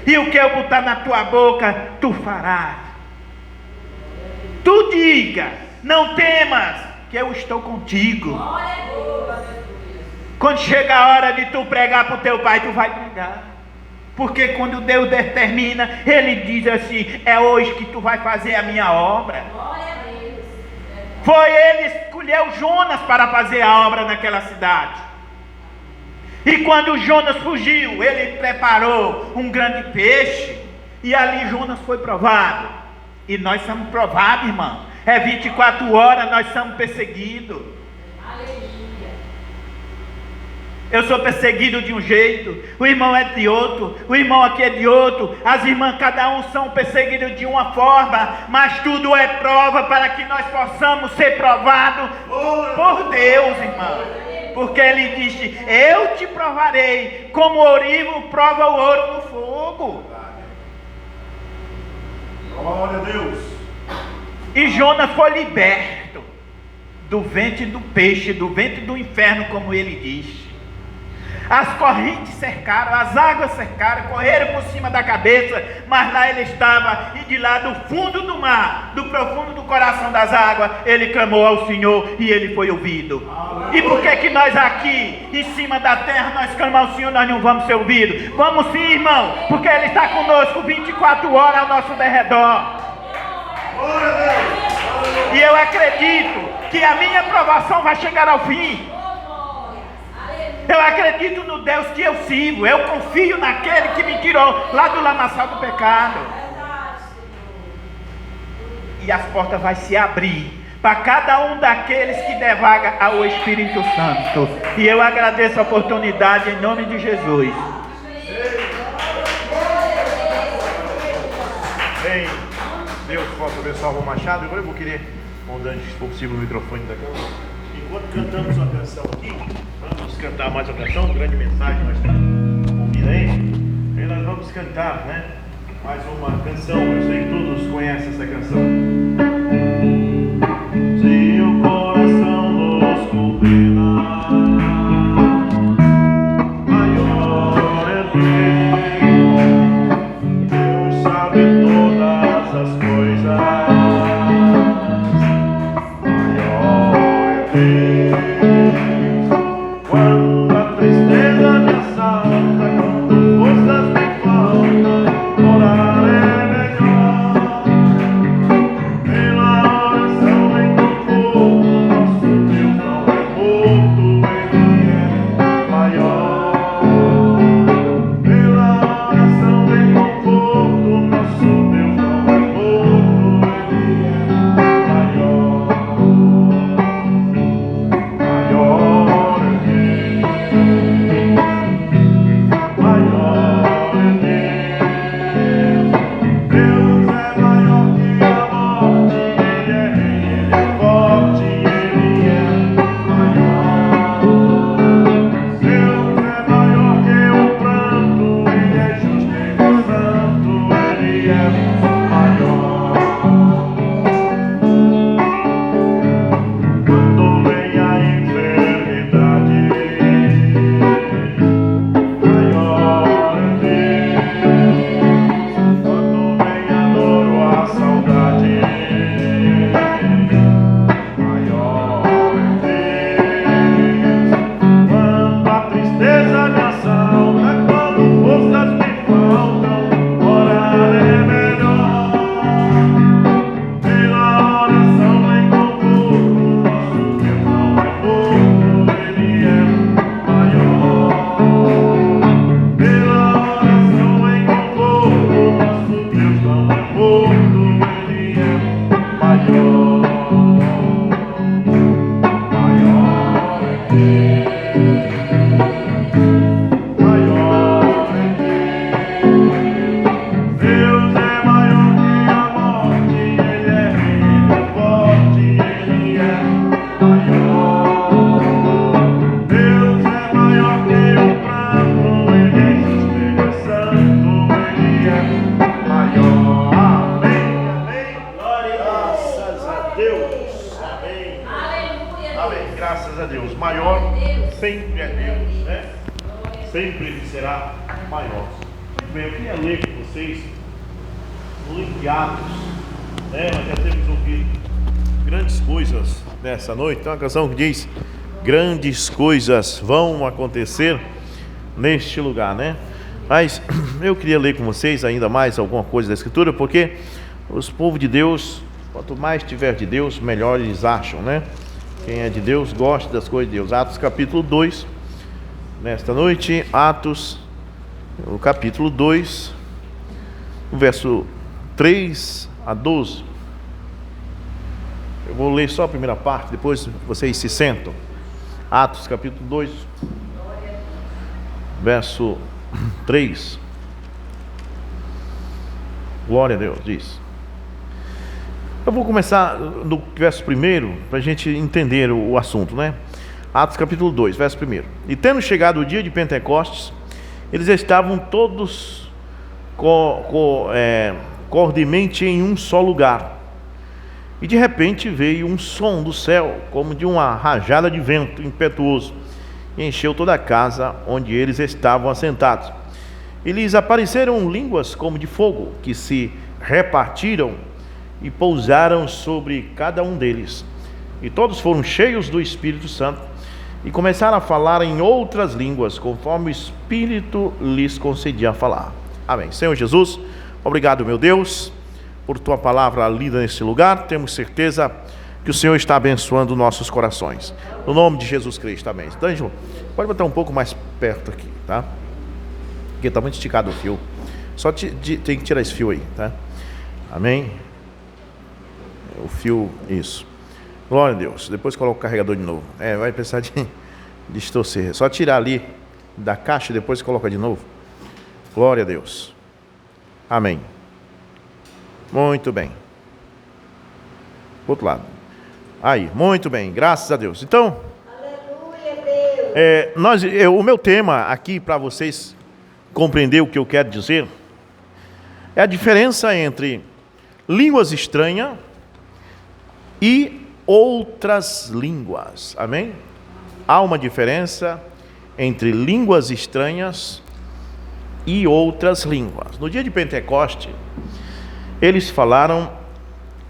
e o que eu botar na tua boca tu farás. Tu diga: não temas, que eu estou contigo. Quando chega a hora de tu pregar para o teu pai, tu vai pregar, porque quando Deus determina, Ele diz assim: é hoje que tu vai fazer a minha obra. Foi Ele que escolheu Jonas para fazer a obra naquela cidade. E quando Jonas fugiu, Ele preparou um grande peixe, e ali Jonas foi provado. E nós somos provados, irmão. É 24 horas, nós somos perseguidos. Eu sou perseguido de um jeito, o irmão é de outro, o irmão aqui é de outro, as irmãs, cada um são perseguidos de uma forma, mas tudo é prova para que nós possamos ser provados por Deus, irmão. Porque Ele disse: eu te provarei, como o ourivo prova o ouro no fogo. Glória a Deus. E Jonas foi liberto do ventre do peixe, do ventre do inferno, como ele diz. As correntes cercaram, as águas cercaram, correram por cima da cabeça, mas lá ele estava, e de lá do fundo do mar, do profundo do coração das águas, ele clamou ao Senhor e ele foi ouvido. E por que nós aqui, em cima da terra, nós clamamos ao Senhor, nós não vamos ser ouvidos? Vamos sim, irmão, porque ele está conosco 24 horas ao nosso derredor. E eu acredito que a minha provação vai chegar ao fim. Eu acredito no Deus que eu sirvo. Eu confio naquele que me tirou lá do lamaçal do pecado. E as portas vão se abrir para cada um daqueles que devaga ao Espírito Santo. E eu agradeço a oportunidade em nome de Jesus. Bem, Deus possa abençoar o Machado. Agora eu vou querer, mandando, se for possível, o microfone da câmera. Enquanto cantamos uma canção aqui, vamos cantar mais uma canção, grande mensagem, nós estamos ouvindo aí. E nós vamos cantar, né? Mais uma canção, eu sei que todos conhecem essa canção. Se o coração nos condenar, maior é Deus, Deus sabe todas as coisas, maior é Deus. Quando a tristeza me assalta, quando forças me faltam, orar é melhor. Pela oração em conforto, nosso Deus não é morto, Ele é maior. Pela oração em conforto, nosso Deus não é morto, Ele é maior. Maior é maior é Deus. Deus é maior que a morte, Ele é rei, Ele é forte, Ele é maior. Deus é maior que o pranto, Ele é justo, Ele é santo, Ele é maior. Quando vem a enfermidade, maior é Deus. Quando vem a dor ou a saudade, maior é Deus. Quando a tristeza me assalta, quando forças me faltam, orar é melhor. Pela oração em conforto, nosso Deus não é morto, Ele é maior. Pela oração em conforto, nosso Deus não é morto, Ele é maior. Maior é Deus, maior é Deus. Deus é maior que a morte, Ele é rei, Ele é forte, Ele é maior. Deus é maior que o pranto, Ele é justo, Ele é santo, Ele é maior. Amém, amém. Graças a Deus. Amém. Aleluia. Amém. Graças a Deus. Maior sempre é Deus, né? Sempre Ele será maior. Muito bem, eu queria ler com vocês no livro de Atos, né? Nós já temos ouvido grandes coisas nessa noite. Tem uma canção que diz: grandes coisas vão acontecer neste lugar, né? Mas eu queria ler com vocês ainda mais alguma coisa da Escritura, porque os povos de Deus, quanto mais tiver de Deus, melhor eles acham, né? Quem é de Deus gosta das coisas de Deus. Atos capítulo 2, nesta noite, Atos, o capítulo 2, o verso 3 a 12. Eu vou ler só a primeira parte, depois vocês se sentam. Atos capítulo 2, verso 3. Glória a Deus, diz. Eu vou começar no verso 1 para a gente entender o assunto, né? Atos capítulo 2, verso 1. E tendo chegado o dia de Pentecostes, eles estavam todos cordemente em um só lugar. E de repente veio um som do céu, como de uma rajada de vento impetuoso, e encheu toda a casa onde eles estavam assentados. E lhes apareceram línguas como de fogo, que se repartiram e pousaram sobre cada um deles. E todos foram cheios do Espírito Santo e começaram a falar em outras línguas, conforme o Espírito lhes concedia falar. Amém. Senhor Jesus, obrigado, meu Deus, por Tua palavra lida nesse lugar. Temos certeza que o Senhor está abençoando nossos corações. No nome de Jesus Cristo, amém. D'Angelo, pode botar um pouco mais perto aqui, tá? Porque está muito esticado o fio. Só tem que tirar esse fio aí, tá? Amém? O fio, isso. Glória a Deus. Depois coloca o carregador de novo. Vai precisar de distorcer. Só tirar ali da caixa e depois coloca de novo. Glória a Deus. Amém. Muito bem. Outro lado. Aí, muito bem. Graças a Deus. Então, Aleluia, Deus. o meu tema aqui para vocês compreender o que eu quero dizer é a diferença entre línguas estranhas e outras línguas. Amém? Há uma diferença entre línguas estranhas e outras línguas. No dia de Pentecoste, eles falaram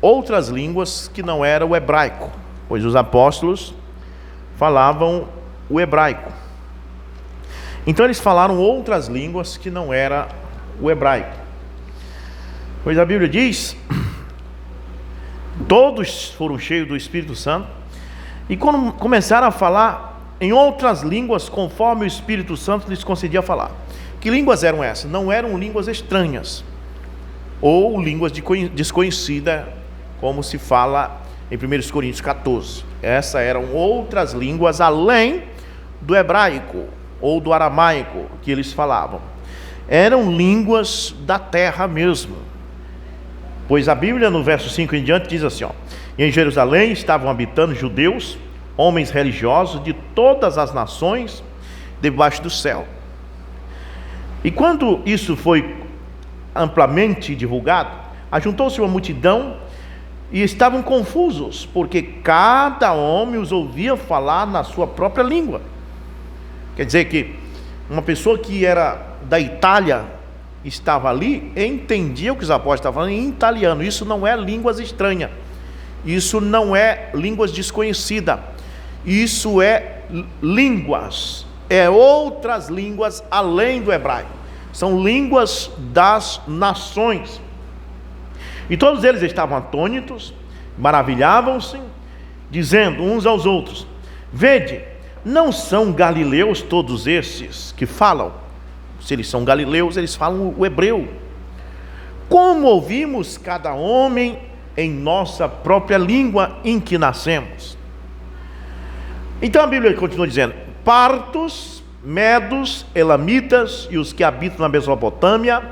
outras línguas que não era o hebraico, pois os apóstolos falavam o hebraico. Então eles falaram outras línguas que não era o hebraico. Pois a Bíblia diz: todos foram cheios do Espírito Santo e quando começaram a falar em outras línguas, conforme o Espírito Santo lhes concedia falar. Que línguas eram essas? Não eram línguas estranhas ou línguas desconhecidas, como se fala em 1 Coríntios 14. Essas eram outras línguas além do hebraico ou do aramaico que eles falavam. Eram línguas da terra mesmo. Pois a Bíblia, no verso 5 em diante, diz assim: e em Jerusalém estavam habitando judeus, homens religiosos de todas as nações debaixo do céu. E quando isso foi amplamente divulgado, ajuntou-se uma multidão e estavam confusos, porque cada homem os ouvia falar na sua própria língua. Quer dizer que uma pessoa que era da Itália estava ali, entendia o que os apóstolos estavam falando em italiano. Isso não é línguas estranhas, isso não é línguas desconhecidas, isso é línguas, é outras línguas além do hebraico, são línguas das nações. E todos eles estavam atônitos, maravilhavam-se, dizendo uns aos outros: vede, não são galileus todos esses que falam? Se eles são galileus, eles falam o hebreu. Como ouvimos cada homem em nossa própria língua em que nascemos? Então a Bíblia continua dizendo: partos, medos, elamitas e os que habitam na Mesopotâmia,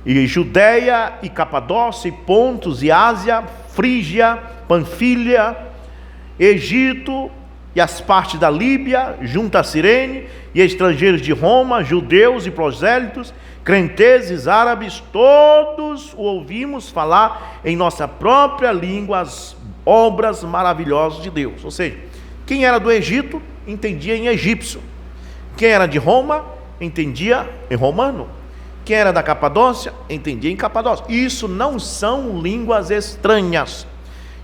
e Judeia e Capadócia e Pontos e Ásia, Frígia, Panfilha, Egito e as partes da Líbia, junto a Cirene, e estrangeiros de Roma, judeus e prosélitos, crentes, árabes, todos o ouvimos falar em nossa própria língua as obras maravilhosas de Deus. Ou seja, quem era do Egito entendia em egípcio, quem era de Roma entendia em romano, quem era da Capadócia entendia em capadócio. Isso não são línguas estranhas,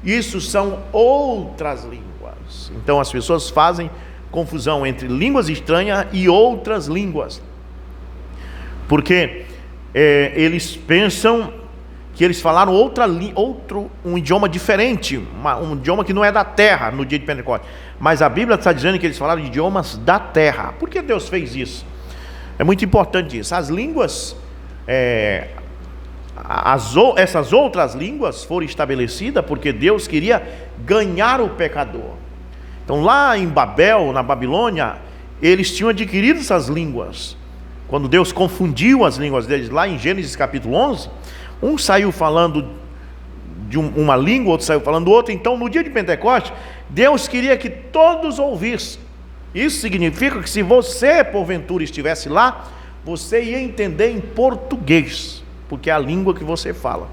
isso são outras línguas. Então as pessoas fazem confusão entre línguas estranhas e outras línguas, porque eles pensam que eles falaram um idioma diferente, um idioma que não é da terra no dia de Pentecostes. Mas a Bíblia está dizendo que eles falaram de idiomas da terra. Por que Deus fez isso? É muito importante isso. As línguas, essas outras línguas foram estabelecidas porque Deus queria ganhar o pecador. Então lá em Babel, na Babilônia, eles tinham adquirido essas línguas. Quando Deus confundiu as línguas deles, lá em Gênesis capítulo 11, um saiu falando de uma língua, outro saiu falando outra. Então no dia de Pentecostes, Deus queria que todos ouvissem. Isso significa que se você porventura estivesse lá, você ia entender em português, porque é a língua que você fala.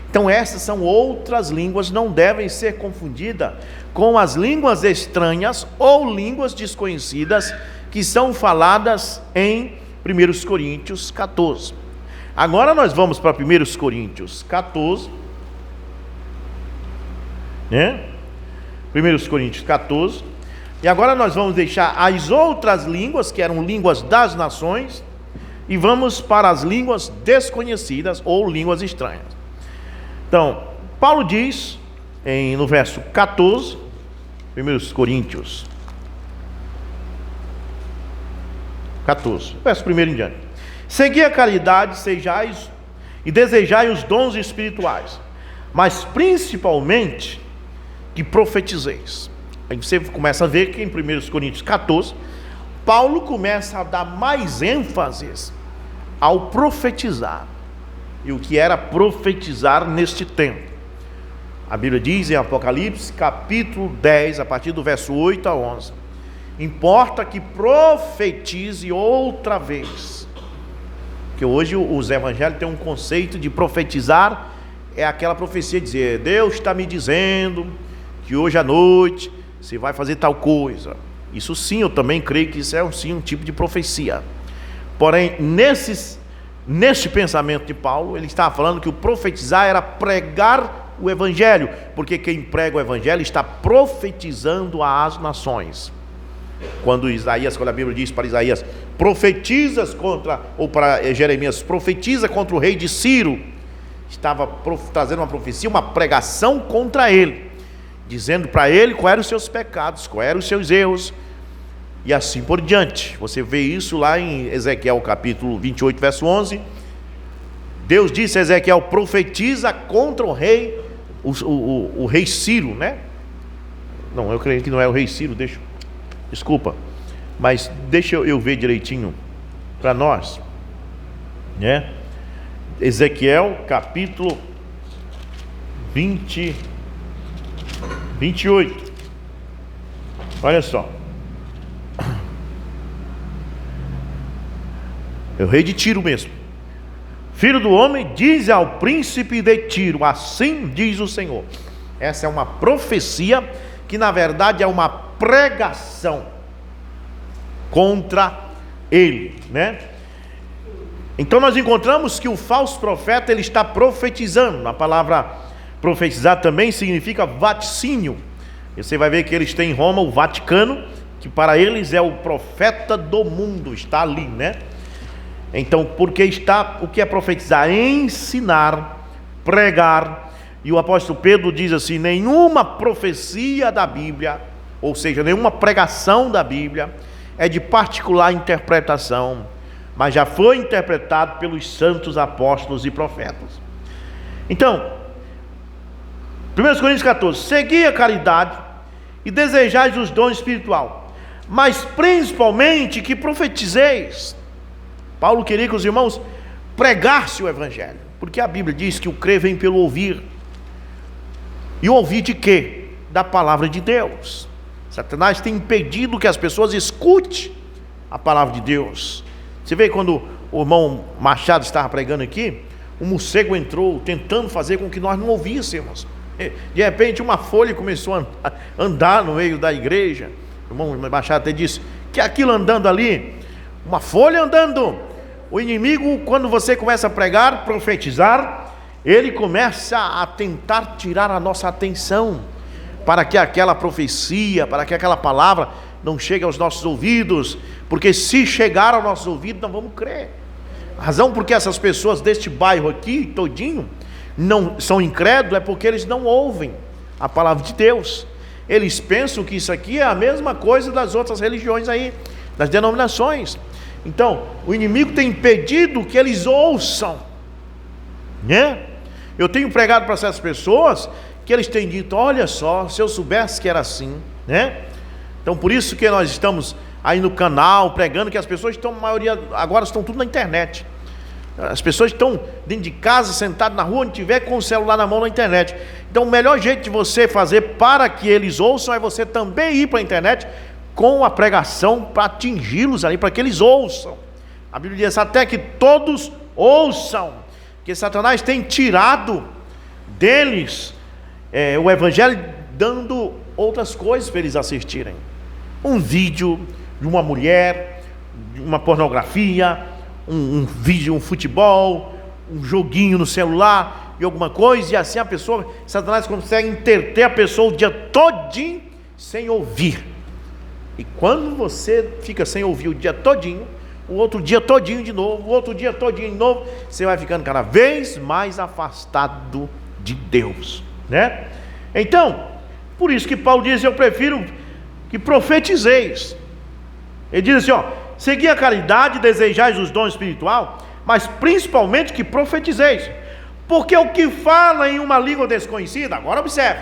Então essas são outras línguas, não devem ser confundidas com as línguas estranhas ou línguas desconhecidas que são faladas em 1 Coríntios 14. Agora nós vamos para 1 Coríntios 14, né? 1 Coríntios 14. E agora nós vamos deixar as outras línguas, que eram línguas das nações, e vamos para as línguas desconhecidas ou línguas estranhas. Então, Paulo diz no verso 14, 1 Coríntios 14, verso 1 em diante: segui a caridade, sejais e desejai os dons espirituais, mas principalmente que profetizeis. Aí você começa a ver que em 1 Coríntios 14, Paulo começa a dar mais ênfase ao profetizar. E o que era profetizar neste tempo? A Bíblia diz em Apocalipse, capítulo 10, a partir do verso 8 a 11: importa que profetize outra vez. Porque hoje os evangélicos têm um conceito de profetizar, é aquela profecia de dizer: Deus está me dizendo que hoje à noite você vai fazer tal coisa. Isso sim, eu também creio que isso é um tipo de profecia. Porém, neste pensamento de Paulo, ele estava falando que o profetizar era pregar o evangelho, porque quem prega o evangelho está profetizando às nações. Quando a Bíblia diz para Isaías: profetizas contra, ou para Jeremias: profetiza contra o rei de Ciro, estava trazendo uma profecia, uma pregação contra ele, dizendo para ele quais eram os seus pecados, quais eram os seus erros, e assim por diante. Você vê isso lá em Ezequiel capítulo 28, verso 11. Deus disse a Ezequiel: profetiza contra o rei, o rei Ciro, né? Não, eu creio que não é o rei Ciro, desculpa, mas deixa eu ver direitinho para nós, né? Ezequiel capítulo 28, olha só. É o rei de Tiro mesmo: filho do homem, diz ao príncipe de Tiro, assim diz o Senhor. Essa é uma profecia que na verdade é uma pregação contra ele, né? Então nós encontramos que o falso profeta, ele está profetizando. A palavra profetizar também significa vaticínio. E você vai ver que eles têm em Roma o Vaticano, que para eles é o profeta do mundo, está ali, né? Então, porque o que é profetizar? Ensinar, pregar. E o apóstolo Pedro diz assim: nenhuma profecia da Bíblia, ou seja, nenhuma pregação da Bíblia é de particular interpretação, mas já foi interpretado pelos santos apóstolos e profetas. Então, 1 Coríntios 14: segui a caridade e desejais os dons espiritual, mas principalmente que profetizeis. Paulo queria que os irmãos pregassem o evangelho, porque a Bíblia diz que o crer vem pelo ouvir. E o ouvir de quê? Da palavra de Deus. Satanás tem impedido que as pessoas escutem a palavra de Deus. Você vê quando o irmão Machado estava pregando aqui, o morcego entrou tentando fazer com que nós não ouvíssemos. De repente uma folha começou a andar no meio da igreja. O irmão Machado até disse que aquilo andando ali, uma folha andando. O inimigo, quando você começa a pregar, profetizar, ele começa a tentar tirar a nossa atenção, para que aquela profecia, para que aquela palavra não chegue aos nossos ouvidos, porque se chegar aos nossos ouvidos, não vamos crer. A razão porque essas pessoas deste bairro aqui, todinho, não são incrédulos, é porque eles não ouvem a palavra de Deus. Eles pensam que isso aqui é a mesma coisa das outras religiões aí, das denominações. Então, o inimigo tem impedido que eles ouçam, né? Eu tenho pregado para essas pessoas que eles têm dito: olha só, se eu soubesse que era assim, né? Então, por isso que nós estamos aí no canal pregando, que as pessoas estão, a maioria agora estão tudo na internet. As pessoas estão dentro de casa, sentadas na rua, onde tiver, com o celular na mão, na internet. Então, o melhor jeito de você fazer para que eles ouçam é você também ir para a internet com a pregação, para atingi-los ali, para que eles ouçam. A Bíblia diz até que todos ouçam, que Satanás tem tirado deles o evangelho dando outras coisas para eles assistirem. Um vídeo de uma mulher, uma pornografia, um vídeo, um futebol, um joguinho no celular e alguma coisa, e assim a pessoa, Satanás consegue entreter a pessoa o dia todinho sem ouvir. E quando você fica sem ouvir o dia todinho, o outro dia todinho de novo, o outro dia todinho de novo, você vai ficando cada vez mais afastado de Deus, né? Então, por isso que Paulo diz: eu prefiro que profetizeis. Ele diz assim, segui a caridade, desejais os dons espiritual, mas principalmente que profetizeis, porque o que fala em uma língua desconhecida, agora observe,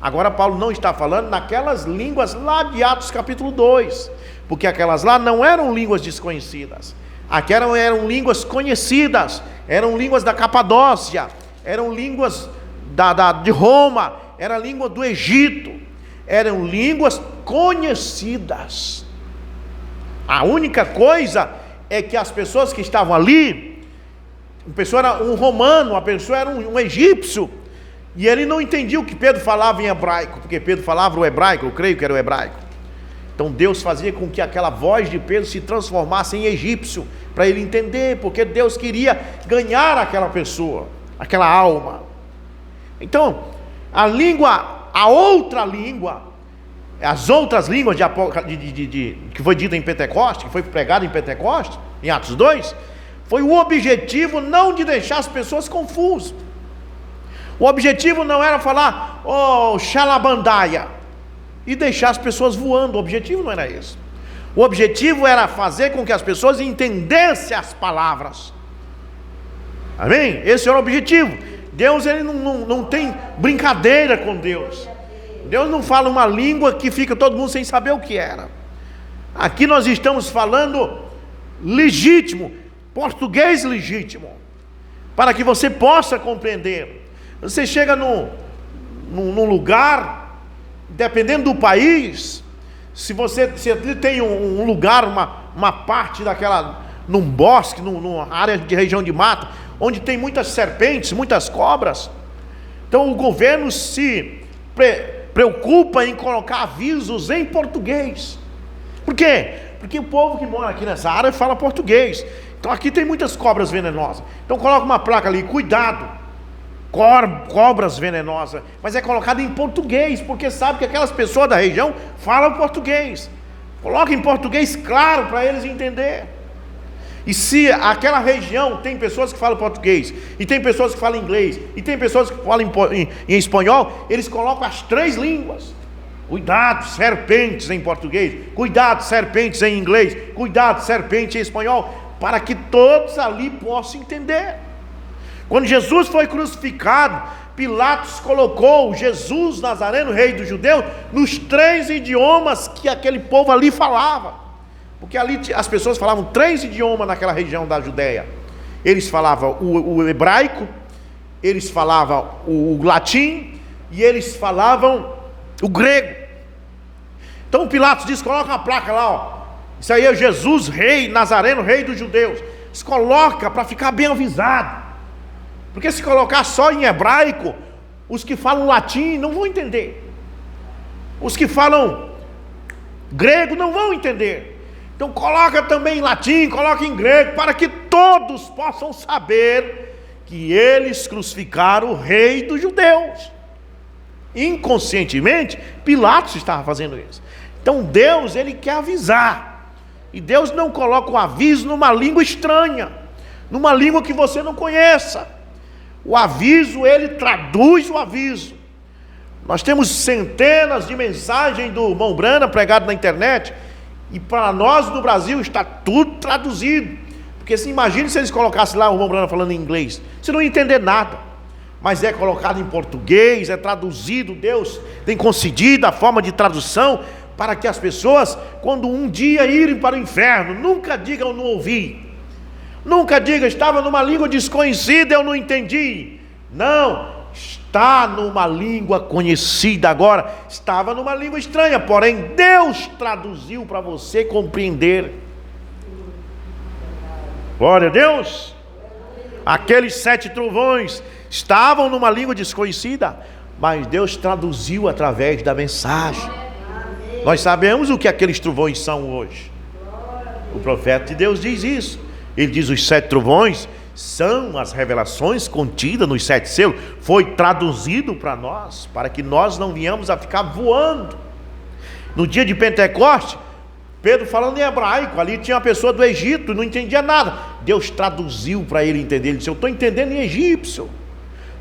agora Paulo não está falando naquelas línguas lá de Atos capítulo 2, porque aquelas lá não eram línguas desconhecidas, aquelas eram línguas conhecidas, eram línguas da Capadócia, eram línguas de Roma, era a língua do Egito, eram línguas conhecidas. A única coisa é que as pessoas que estavam ali, a pessoa era um romano, a pessoa era um egípcio, e ele não entendia o que Pedro falava em hebraico, porque Pedro falava o hebraico, eu creio que era o hebraico. Então Deus fazia com que aquela voz de Pedro se transformasse em egípcio, para ele entender, porque Deus queria ganhar aquela pessoa, aquela alma. Então, a outra língua, as outras línguas que foi dita em Pentecoste, que foi pregada em Pentecoste, em Atos 2, foi o objetivo não de deixar as pessoas confusas. O objetivo não era falar, xalabandaia, e deixar as pessoas voando. O objetivo não era esse. O objetivo era fazer com que as pessoas entendessem as palavras. Amém? Esse era o objetivo. Deus, ele não tem brincadeira com Deus. Deus não fala uma língua que fica todo mundo sem saber o que era. Aqui nós estamos falando legítimo, português legítimo, para que você possa compreender. Você chega num lugar, dependendo do país, se tem um lugar, uma parte daquela, num bosque, numa área de região de mata, onde tem muitas serpentes, muitas cobras, então o governo se preocupa em colocar avisos em português. Por quê? Porque o povo que mora aqui nessa área fala português. Então aqui tem muitas cobras venenosas. Então coloca uma placa ali, cuidado, cobras venenosas. Mas é colocado em português, porque sabe que aquelas pessoas da região falam português. Coloca em português claro para eles entenderem. E se aquela região tem pessoas que falam português, e tem pessoas que falam inglês, e tem pessoas que falam em espanhol, eles colocam as três línguas. Cuidado, serpentes em português, cuidado, serpentes em inglês, cuidado, serpente em espanhol, para que todos ali possam entender. Quando Jesus foi crucificado, Pilatos colocou Jesus Nazareno, rei dos judeus, nos três idiomas que aquele povo ali falava. Porque ali as pessoas falavam três idiomas naquela região da Judéia. Eles falavam o hebraico, eles falavam o latim e eles falavam o grego. Então Pilatos diz: coloca uma placa lá, isso aí é Jesus, rei Nazareno, rei dos judeus. Se coloca para ficar bem avisado. Porque se colocar só em hebraico, os que falam latim não vão entender. Os que falam grego não vão entender. Então coloca também em latim, coloca em grego, para que todos possam saber que eles crucificaram o rei dos judeus. Inconscientemente, Pilatos estava fazendo isso. Então Deus, ele quer avisar. E Deus não coloca o aviso numa língua estranha, numa língua que você não conheça. O aviso, ele traduz o aviso. Nós temos centenas de mensagens do irmão Brana pregado na internet, e para nós no Brasil está tudo traduzido. Porque se imagine se eles colocassem lá o irmão Brana falando em inglês, você não ia entender nada. Mas é colocado em português, é traduzido, Deus tem concedido a forma de tradução, para que as pessoas, quando um dia irem para o inferno, nunca digam não ouvi. Nunca diga, estava numa língua desconhecida, eu não entendi. Não, está numa língua conhecida agora, estava numa língua estranha, porém Deus traduziu para você compreender. Glória a Deus. Aqueles 7 trovões estavam numa língua desconhecida, mas Deus traduziu através da mensagem. Nós sabemos o que aqueles trovões são hoje. O profeta de Deus diz isso. Ele diz: os 7 trovões são as revelações contidas nos 7 selos. Foi traduzido para nós, para que nós não venhamos a ficar voando. No dia de Pentecoste, Pedro falando em hebraico, ali tinha uma pessoa do Egito, não entendia nada. Deus traduziu para ele entender. Ele disse: eu estou entendendo em egípcio.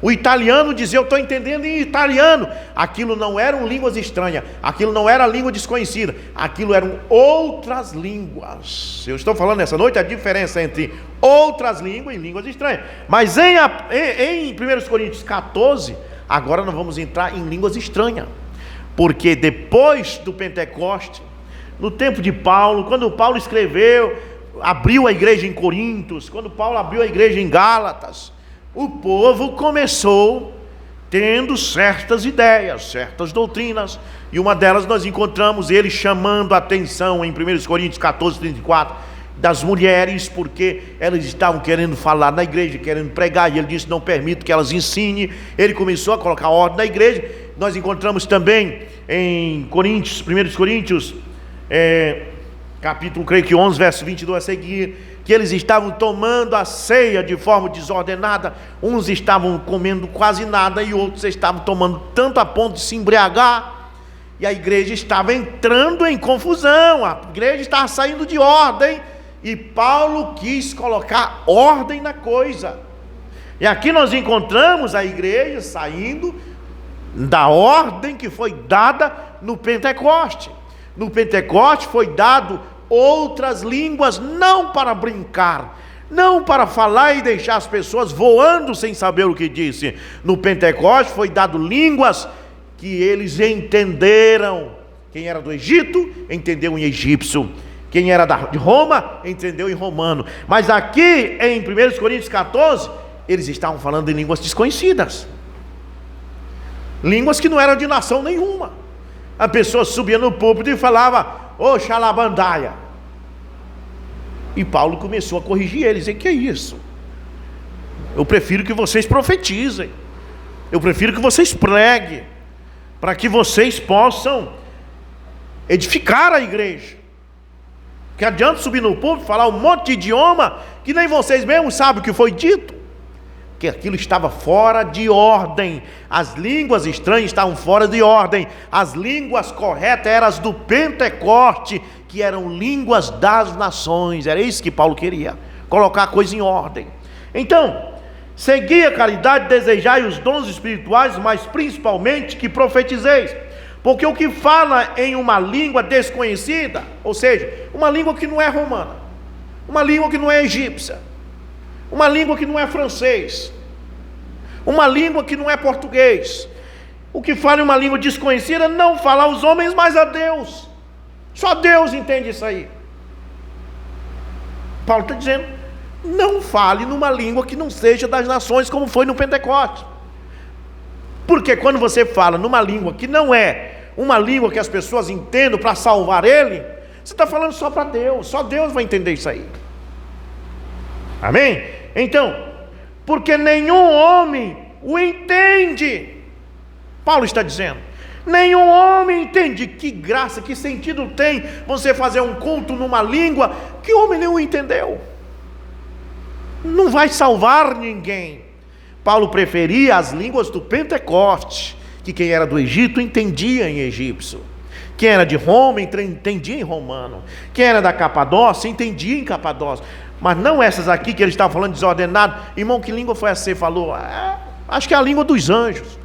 O italiano dizia: eu estou entendendo em italiano. Aquilo não eram línguas estranhas, aquilo não era língua desconhecida, aquilo eram outras línguas. Eu estou falando nessa noite a diferença entre outras línguas e línguas estranhas. Mas em 1 Coríntios 14, agora nós vamos entrar em línguas estranhas. Porque depois do Pentecoste, no tempo de Paulo, quando Paulo escreveu, abriu a igreja em Corintos, quando Paulo abriu a igreja em Gálatas, o povo começou tendo certas ideias, certas doutrinas, e uma delas nós encontramos ele chamando a atenção em 1 Coríntios 14, 34, das mulheres, porque elas estavam querendo falar na igreja, querendo pregar, e ele disse: não permito que elas ensinem. Ele começou a colocar ordem na igreja. Nós encontramos também em 1 Coríntios, capítulo, creio que 11, verso 22 a seguir, que eles estavam tomando a ceia de forma desordenada. Uns estavam comendo quase nada e outros estavam tomando tanto a ponto de se embriagar, e a igreja estava entrando em confusão, a igreja estava saindo de ordem, e Paulo quis colocar ordem na coisa. E aqui nós encontramos a igreja saindo da ordem que foi dada no Pentecoste. No Pentecoste foi dado outras línguas, não para brincar, não para falar e deixar as pessoas voando sem saber o que disse. No Pentecoste foi dado línguas que eles entenderam. Quem era do Egito entendeu em egípcio, quem era de Roma entendeu em romano. Mas aqui em 1 Coríntios 14, eles estavam falando em línguas desconhecidas, línguas que não eram de nação nenhuma. A pessoa subia no púlpito e falava: ô xalabandaia. E Paulo começou a corrigir eles: e que é isso? Eu prefiro que vocês profetizem, eu prefiro que vocês preguem, para que vocês possam edificar a igreja. Que adianta subir no púlpito, falar um monte de idioma que nem vocês mesmos sabem o que foi dito, que aquilo estava fora de ordem. As línguas estranhas estavam fora de ordem. As línguas corretas eram as do Pentecoste, que eram línguas das nações. Era isso que Paulo queria, colocar a coisa em ordem. Então, segui a caridade, desejai os dons espirituais, mas principalmente que profetizeis. Porque o que fala em uma língua desconhecida, ou seja, uma língua que não é romana, uma língua que não é egípcia, uma língua que não é francês, uma língua que não é português, o que fala em uma língua desconhecida não fala aos homens, mas a Deus. Só Deus entende isso aí. Paulo está dizendo: não fale numa língua que não seja das nações, como foi no Pentecoste. Porque quando você fala numa língua que não é uma língua que as pessoas entendam para salvar ele, você está falando só para Deus. Só Deus vai entender isso aí. Amém? Então, porque nenhum homem o entende. Paulo está dizendo: nenhum homem entende. Que graça, que sentido tem você fazer um culto numa língua que o homem não entendeu? Não vai salvar ninguém. Paulo preferia as línguas do Pentecoste, que quem era do Egito entendia em egípcio, quem era de Roma entendia em romano, quem era da Capadócia entendia em capadócio. Mas não essas aqui que ele estava falando desordenado. Irmão, que língua foi essa que você falou? Acho que é a língua dos anjos.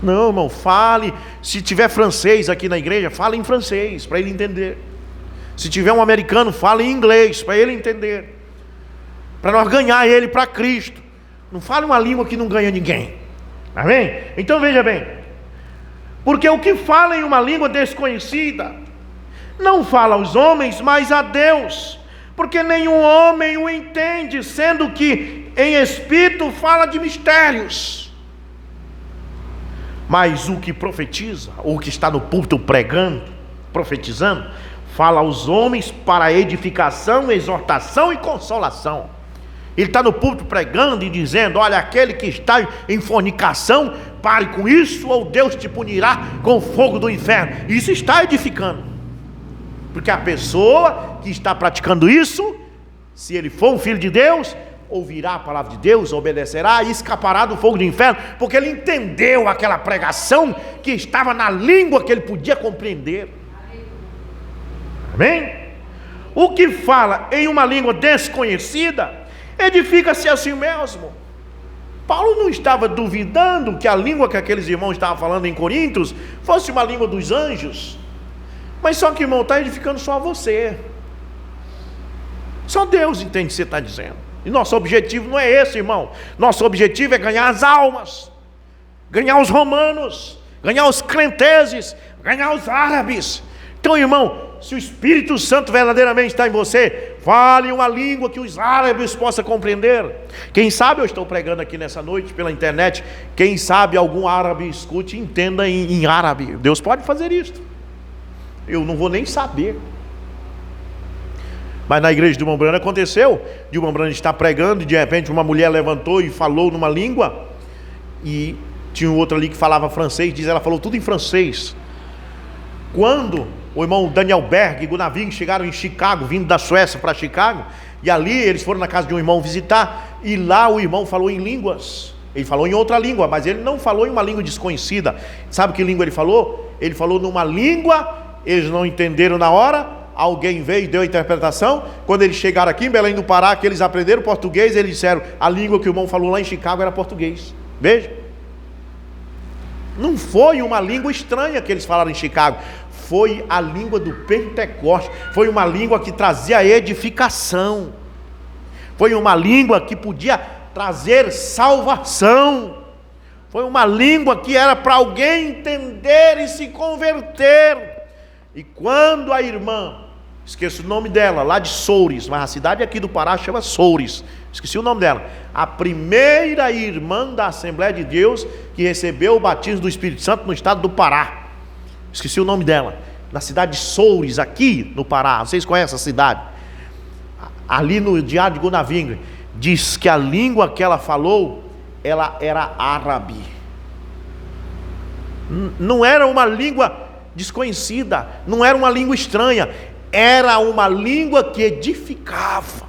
Não, irmão, fale. Se tiver francês aqui na igreja, fale em francês, para ele entender. Se tiver um americano, fale em inglês, para ele entender, para nós ganhar ele para Cristo. Não fale uma língua que não ganha ninguém. Amém? Então veja bem, porque o que fala em uma língua desconhecida não fala aos homens, mas a Deus, porque nenhum homem o entende, sendo que em espírito fala de mistérios. Mas o que profetiza, ou o que está no púlpito pregando, profetizando, fala aos homens para edificação, exortação e consolação. Ele está no púlpito pregando e dizendo: olha, aquele que está em fornicação, pare com isso, ou Deus te punirá com o fogo do inferno. Isso está edificando, porque a pessoa que está praticando isso, se ele for um filho de Deus, ouvirá a palavra de Deus, obedecerá e escapará do fogo do inferno, porque ele entendeu aquela pregação que estava na língua que ele podia compreender. Amém? O que fala em uma língua desconhecida, edifica-se a si mesmo. Paulo não estava duvidando que a língua que aqueles irmãos estavam falando em Coríntios fosse uma língua dos anjos, mas só que, irmão, está edificando só você. Só Deus entende o que você está dizendo. E nosso objetivo não é esse, irmão. Nosso objetivo é ganhar as almas, ganhar os romanos, ganhar os crenteses, ganhar os árabes. Então, irmão, se o Espírito Santo verdadeiramente está em você, fale uma língua que os árabes possam compreender. Quem sabe eu estou pregando aqui nessa noite pela internet, quem sabe algum árabe escute e entenda em árabe. Deus pode fazer isso. Eu não vou nem saber. Mas na igreja de Umbrana aconteceu, de Umbrana estar pregando e de repente uma mulher levantou e falou numa língua, e tinha outro ali que falava francês, diz, ela falou tudo em francês. Quando o irmão Daniel Berg e Gunaving chegaram em Chicago, vindo da Suécia para Chicago, e ali eles foram na casa de um irmão visitar, e lá o irmão falou em línguas. Ele falou em outra língua, mas ele não falou em uma língua desconhecida. Sabe que língua ele falou? Ele falou numa língua, eles não entenderam na hora, alguém veio e deu a interpretação. Quando eles chegaram aqui em Belém do Pará, que eles aprenderam português, eles disseram, a língua que o irmão falou lá em Chicago era português. Veja, não foi uma língua estranha que eles falaram em Chicago, foi a língua do Pentecoste, foi uma língua que trazia edificação, foi uma língua que podia trazer salvação, foi uma língua que era para alguém entender e se converter. E quando a irmã, esqueço o nome dela, lá de Soures, mas a cidade aqui do Pará chama Soures, esqueci o nome dela, a primeira irmã da Assembleia de Deus que recebeu o batismo do Espírito Santo no estado do Pará, esqueci o nome dela, na cidade de Soures, aqui no Pará. Vocês conhecem a cidade? Ali no Diário de Gunaving, diz que a língua que ela falou, ela era árabe, não era uma língua desconhecida, não era uma língua estranha, era uma língua que edificava.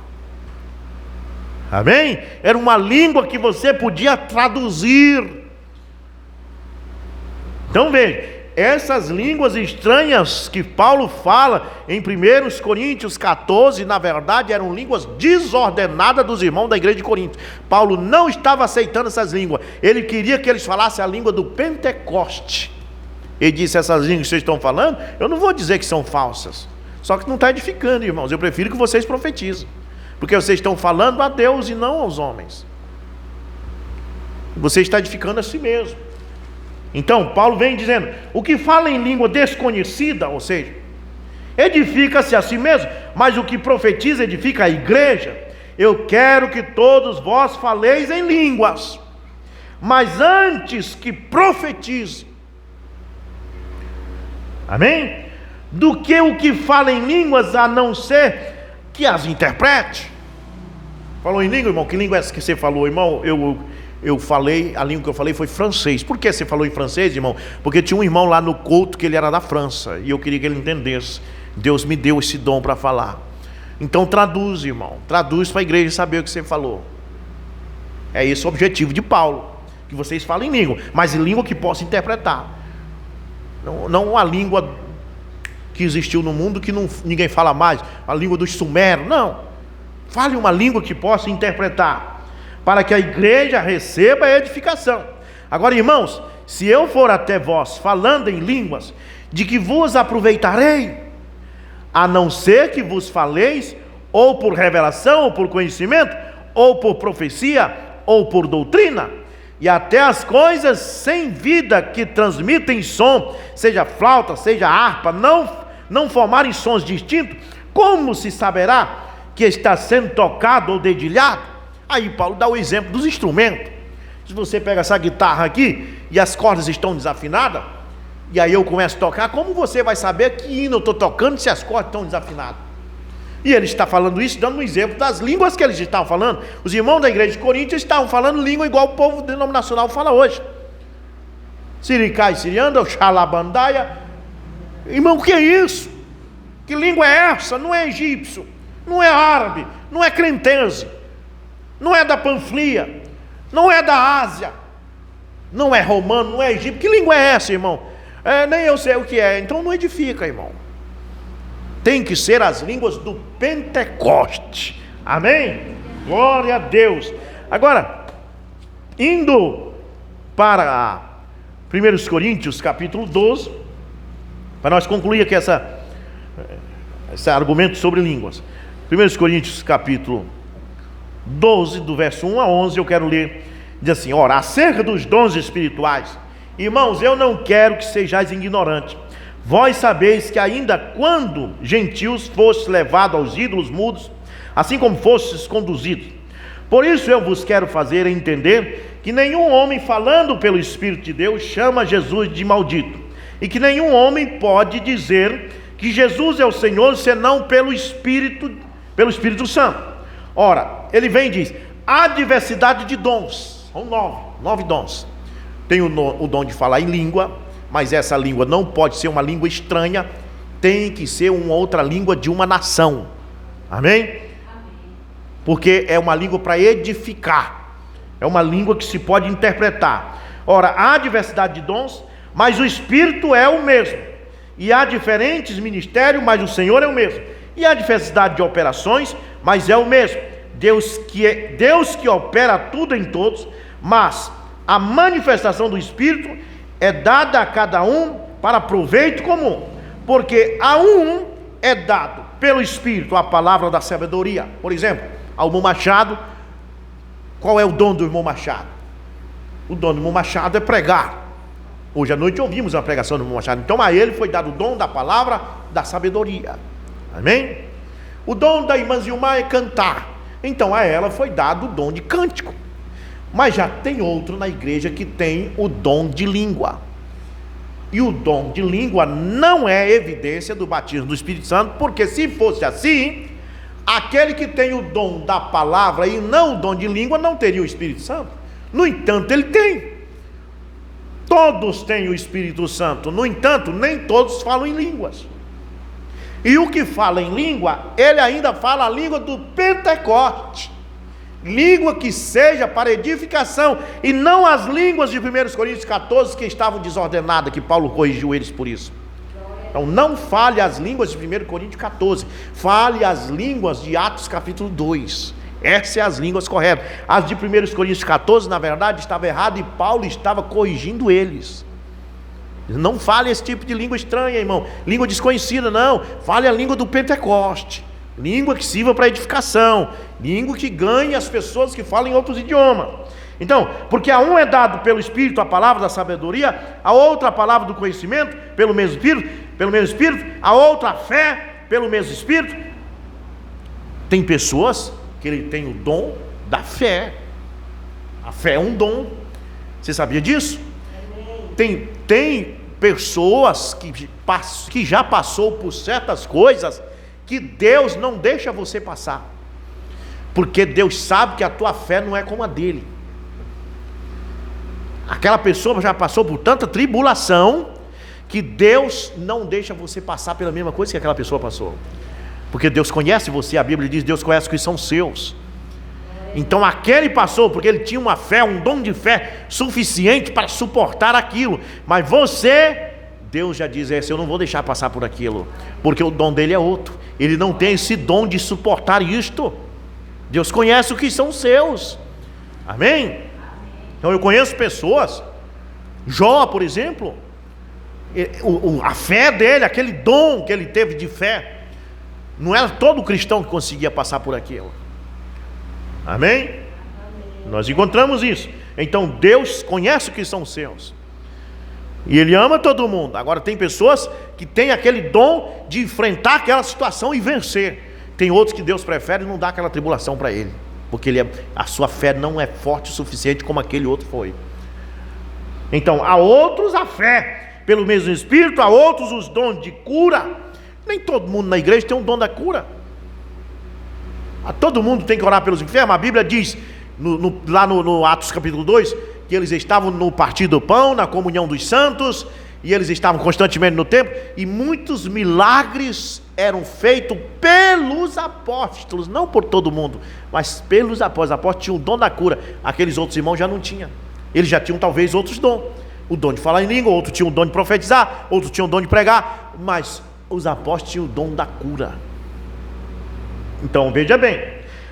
Amém? Era uma língua que você podia traduzir. Então veja, essas línguas estranhas que Paulo fala em 1 Coríntios 14, na verdade eram línguas desordenadas dos irmãos da igreja de Corinto. Paulo não estava aceitando essas línguas, ele queria que eles falassem a língua do Pentecoste. Ele disse, essas línguas que vocês estão falando, eu não vou dizer que são falsas, só que não está edificando, irmãos. Eu prefiro que vocês profetizem, porque vocês estão falando a Deus e não aos homens. Você está edificando a si mesmo. Então Paulo vem dizendo, o que fala em língua desconhecida, ou seja, edifica-se a si mesmo, mas o que profetiza edifica a igreja. Eu quero que todos vós faleis em línguas, mas antes que profetize, amém? Do que o que fala em línguas, a não ser que as interprete. Falou em língua, irmão? Que língua é essa que você falou, irmão? Eu falei, a língua que eu falei foi francês. Por que você falou em francês, irmão? Porque tinha um irmão lá no culto que ele era da França, e eu queria que ele entendesse. Deus me deu esse dom para falar. Então traduz, irmão, traduz para a igreja saber o que você falou. É esse o objetivo de Paulo, que vocês falem em língua, mas em língua que possa interpretar. Não a língua que existiu no mundo que ninguém fala mais, a língua dos sumeros, não. Fale uma língua que possa interpretar, para que a igreja receba a edificação. Agora, irmãos, se eu for até vós falando em línguas, de que vos aproveitarei, a não ser que vos faleis, ou por revelação, ou por conhecimento, ou por profecia, ou por doutrina, e até as coisas sem vida que transmitem som, seja flauta, seja harpa, não formarem sons distintos, como se saberá que está sendo tocado ou dedilhado? Aí Paulo dá o exemplo dos instrumentos. Se você pega essa guitarra aqui e as cordas estão desafinadas, E aí eu começo a tocar. Como você vai saber que hino eu estou tocando se as cordas estão desafinadas? E ele está falando isso, dando um exemplo das línguas que eles estavam falando. Os irmãos da igreja de Coríntios estavam falando língua igual o povo denominacional fala hoje. Siricai, Sirianda, Xalabandaia. Irmão, o que é isso? Que língua é essa? Não é egípcio, não é árabe, não é cretense, não é da Panfilia, não é da Ásia, não é romano, não é egípcio. Que língua é essa, irmão? Nem eu sei o que é. Então não edifica, irmão. Tem que ser as línguas do Pentecoste. Amém? Glória a Deus. Agora, indo para 1 Coríntios capítulo 12, para nós concluir aqui esse argumento sobre línguas. 1 Coríntios capítulo 12, do verso 1 a 11, eu quero ler. Diz assim: ora, acerca dos dons espirituais, irmãos, eu não quero que sejais ignorantes. Vós sabeis que ainda quando gentios fostes levados aos ídolos mudos, assim como fostes conduzidos. Por isso eu vos quero fazer entender que nenhum homem falando pelo Espírito de Deus chama Jesus de maldito, e que nenhum homem pode dizer que Jesus é o Senhor senão pelo Espírito Santo. Ora, ele vem e diz: há diversidade de dons, são 9 dons. Tem o dom de falar em língua, mas essa língua não pode ser uma língua estranha, tem que ser uma outra língua de uma nação. Amém? Porque é uma língua para edificar, é uma língua que se pode interpretar. Ora, há diversidade de dons, mas o Espírito é o mesmo. E há diferentes ministérios, mas o Senhor é o mesmo. E há diversidade de operações, mas é o mesmo. Deus que opera tudo em todos, mas a manifestação do Espírito é dada a cada um para proveito comum. Porque a um é dado pelo Espírito a palavra da sabedoria. Por exemplo, ao irmão Machado, qual é o dom do irmão Machado? O dom do irmão Machado é pregar. Hoje à noite ouvimos a pregação do irmão Machado. Então a ele foi dado o dom da palavra da sabedoria. Amém? O dom da irmã Zilmar é cantar. Então a ela foi dado o dom de cântico. Mas já tem outro na igreja que tem o dom de língua. E o dom de língua não é evidência do batismo do Espírito Santo, porque se fosse assim, aquele que tem o dom da palavra e não o dom de língua não teria o Espírito Santo. No entanto, ele tem. Todos têm o Espírito Santo. No entanto, nem todos falam em línguas. E o que fala em língua, ele ainda fala a língua do Pentecoste. Língua que seja para edificação, e não as línguas de 1 Coríntios 14 que estavam desordenadas, que Paulo corrigiu eles por isso. Então não fale as línguas de 1 Coríntios 14, fale as línguas de Atos capítulo 2. Essas são as línguas corretas. As de 1 Coríntios 14, na verdade, estava errado, e Paulo estava corrigindo eles. Não fale esse tipo de língua estranha, irmão, língua desconhecida, não. Fale a língua do Pentecoste, língua que sirva para edificação, língua que ganhe as pessoas que falam em outros idiomas. Então, porque a um é dado pelo Espírito a palavra da sabedoria, a outra a palavra do conhecimento pelo mesmo Espírito, a outra a fé pelo mesmo Espírito. Tem pessoas que ele tem o dom da fé. A fé é um dom. Você sabia disso? Tem pessoas que já passou por certas coisas que Deus não deixa você passar, porque Deus sabe que a tua fé não é como a dele. Aquela pessoa já passou por tanta tribulação que Deus não deixa você passar pela mesma coisa que aquela pessoa passou, porque Deus conhece você. A Bíblia diz: Deus conhece os que são seus. Então aquele passou porque ele tinha uma fé, um dom de fé suficiente para suportar aquilo. Mas você, Deus já diz: eu não vou deixar passar por aquilo, porque o dom dele é outro. Ele não tem esse dom de suportar isto. Deus conhece o que são seus. Amém? Então eu conheço pessoas, Jó, por exemplo, a fé dele, aquele dom que ele teve de fé, não era todo cristão que conseguia passar por aquilo. Amém? Amém. Nós encontramos isso. Então Deus conhece o que são seus, e Ele ama todo mundo. Agora tem pessoas que têm aquele dom de enfrentar aquela situação e vencer. Tem outros que Deus prefere não dar aquela tribulação para ele, porque a sua fé não é forte o suficiente como aquele outro foi. Então há outros a fé pelo mesmo Espírito, a outros os dons de cura. Nem todo mundo na igreja tem um dom da cura. Todo mundo tem que orar pelos enfermos. A Bíblia diz, lá no Atos capítulo 2, que eles estavam no partir do pão, na comunhão dos santos, e eles estavam constantemente no templo, e muitos milagres eram feitos pelos apóstolos, não por todo mundo, mas pelos apóstolos. Os apóstolos tinham o dom da cura, aqueles outros irmãos já não tinham. Eles já tinham talvez outros dons, o dom de falar em língua, outro tinha o dom de profetizar, outro tinha o dom de pregar, mas os apóstolos tinham o dom da cura. Então veja bem,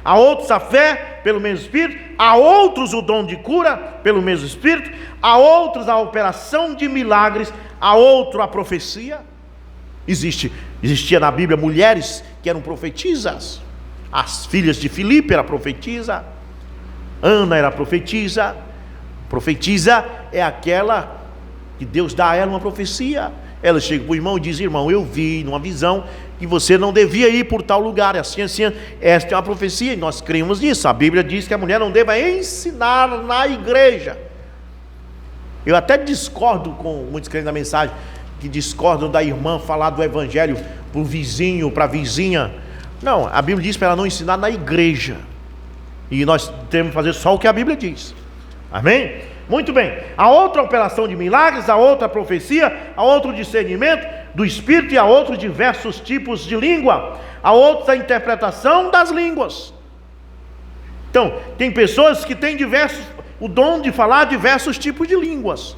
a outros a fé pelo mesmo Espírito, a outros o dom de cura pelo mesmo Espírito, a outros a operação de milagres, a outro a profecia. Existia na Bíblia mulheres que eram profetisas. As filhas de Filipe eram profetisa, Ana era profetisa. Profetisa é aquela que Deus dá a ela uma profecia. Ela chega para o irmão e diz: irmão, eu vi numa visão que você não devia ir por tal lugar, assim, esta é uma profecia, e nós cremos nisso. A Bíblia diz que a mulher não deva ensinar na igreja. Eu até discordo com muitos crentes da mensagem, que discordam da irmã falar do evangelho para o vizinho, para a vizinha. Não, a Bíblia diz para ela não ensinar na igreja, e nós temos que fazer só o que a Bíblia diz. Amém? Muito bem. A outra operação de milagres, a outra profecia, a outro discernimento do Espírito, e a outros diversos tipos de língua, a outra interpretação das línguas. Então, tem pessoas que têm o dom de falar diversos tipos de línguas,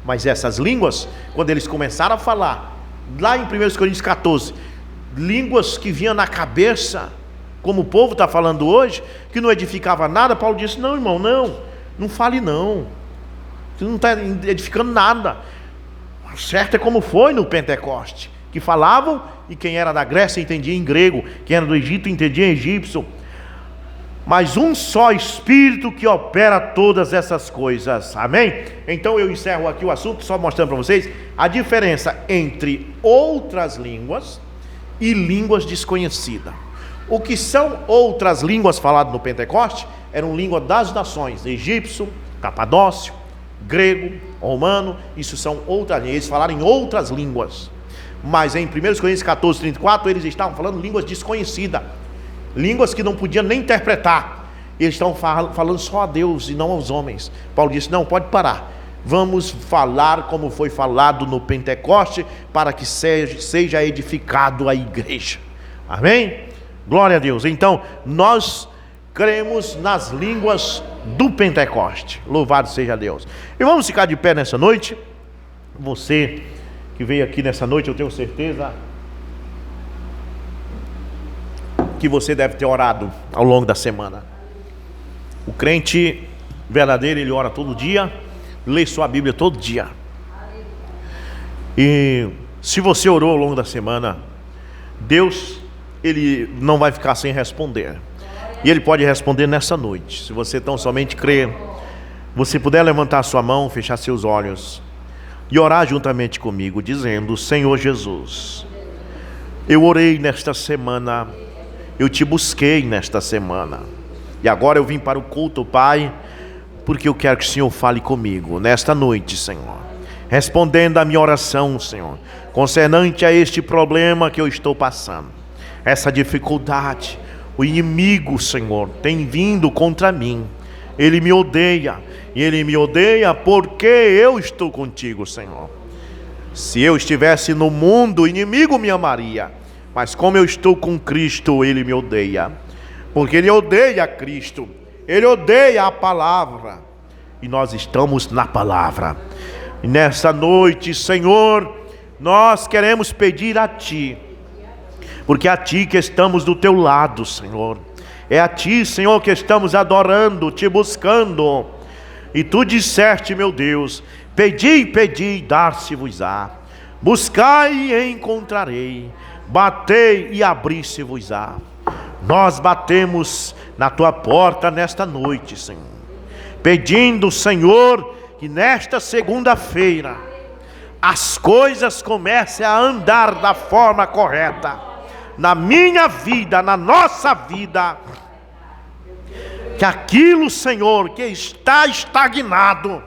mas essas línguas, quando eles começaram a falar, lá em 1 Coríntios 14, línguas que vinham na cabeça, como o povo está falando hoje, que não edificava nada, Paulo disse: não, irmão, não fale não, você não está edificando nada. Certo é como foi no Pentecoste, que falavam, e quem era da Grécia entendia em grego, quem era do Egito entendia em egípcio. Mas um só Espírito que opera todas essas coisas. Amém? Então eu encerro aqui o assunto, só mostrando para vocês a diferença entre outras línguas e línguas desconhecidas. O que são outras línguas faladas no Pentecoste eram línguas das nações: egípcio, capadócio, grego, romano. Isso são outras línguas, eles falaram em outras línguas. Mas em 1 Coríntios 14, 34, eles estavam falando línguas desconhecidas, línguas que não podiam nem interpretar. Eles estavam falando só a Deus e não aos homens. Paulo disse: não, pode parar, vamos falar como foi falado no Pentecoste, para que seja edificado a igreja. Amém? Glória a Deus. Então nós cremos nas línguas do Pentecoste. Louvado seja Deus. E vamos ficar de pé nessa noite. Você que veio aqui nessa noite, eu tenho certeza que você deve ter orado ao longo da semana. O crente verdadeiro, ele ora todo dia, lê sua Bíblia todo dia. E se você orou ao longo da semana, Deus, ele não vai ficar sem responder. E ele pode responder nessa noite. Se você tão somente crer, você puder levantar sua mão, fechar seus olhos e orar juntamente comigo, dizendo: Senhor Jesus, eu orei nesta semana, eu te busquei nesta semana, e agora eu vim para o culto, Pai, porque eu quero que o Senhor fale comigo nesta noite, Senhor, respondendo a minha oração, Senhor, concernente a este problema que eu estou passando, essa dificuldade. O inimigo, Senhor, tem vindo contra mim. Ele me odeia, e ele me odeia porque eu estou contigo, Senhor. Se eu estivesse no mundo, o inimigo me amaria, mas como eu estou com Cristo, ele me odeia, porque ele odeia Cristo, ele odeia a palavra, e nós estamos na palavra. E nessa noite, Senhor, nós queremos pedir a Ti, porque é a Ti que estamos do Teu lado, Senhor. É a Ti, Senhor, que estamos adorando, Te buscando. E Tu disseste, meu Deus: pedi, pedi, dar-se-vos-á. Buscai e encontrarei. Batei e abri-se-vos-á. Nós batemos na Tua porta nesta noite, Senhor, pedindo, Senhor, que nesta segunda-feira as coisas comecem a andar da forma correta, na minha vida, na nossa vida, que aquilo, Senhor, que está estagnado,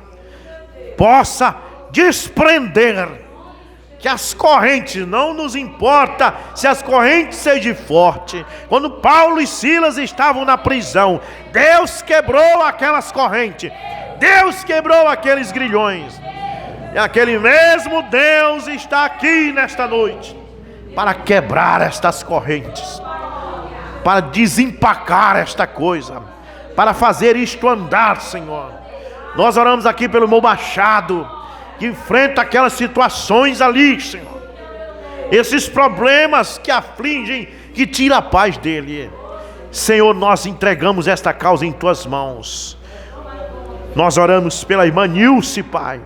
possa desprender. Que as correntes, não nos importa se as correntes sejam fortes. Quando Paulo e Silas estavam na prisão, Deus quebrou aquelas correntes, Deus quebrou aqueles grilhões. E aquele mesmo Deus está aqui nesta noite para quebrar estas correntes, para desempacar esta coisa, para fazer isto andar, Senhor. Nós oramos aqui pelo meu Machado, que enfrenta aquelas situações ali, Senhor, esses problemas que afligem, que tira a paz dele. Senhor, nós entregamos esta causa em tuas mãos. Nós oramos pela irmã Nilce, Pai.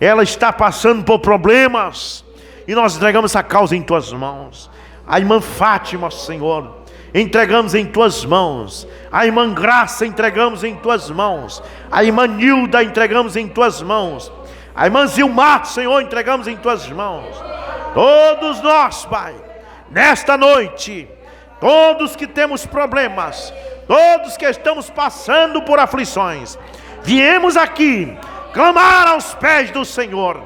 Ela está passando por problemas e nós entregamos essa causa em tuas mãos. A irmã Fátima, Senhor, entregamos em tuas mãos. A irmã Graça, entregamos em tuas mãos. A irmã Nilda, entregamos em tuas mãos. A irmã Zilmar, Senhor, entregamos em tuas mãos. Todos nós, Pai, nesta noite, todos que temos problemas, todos que estamos passando por aflições, viemos aqui clamar aos pés do Senhor.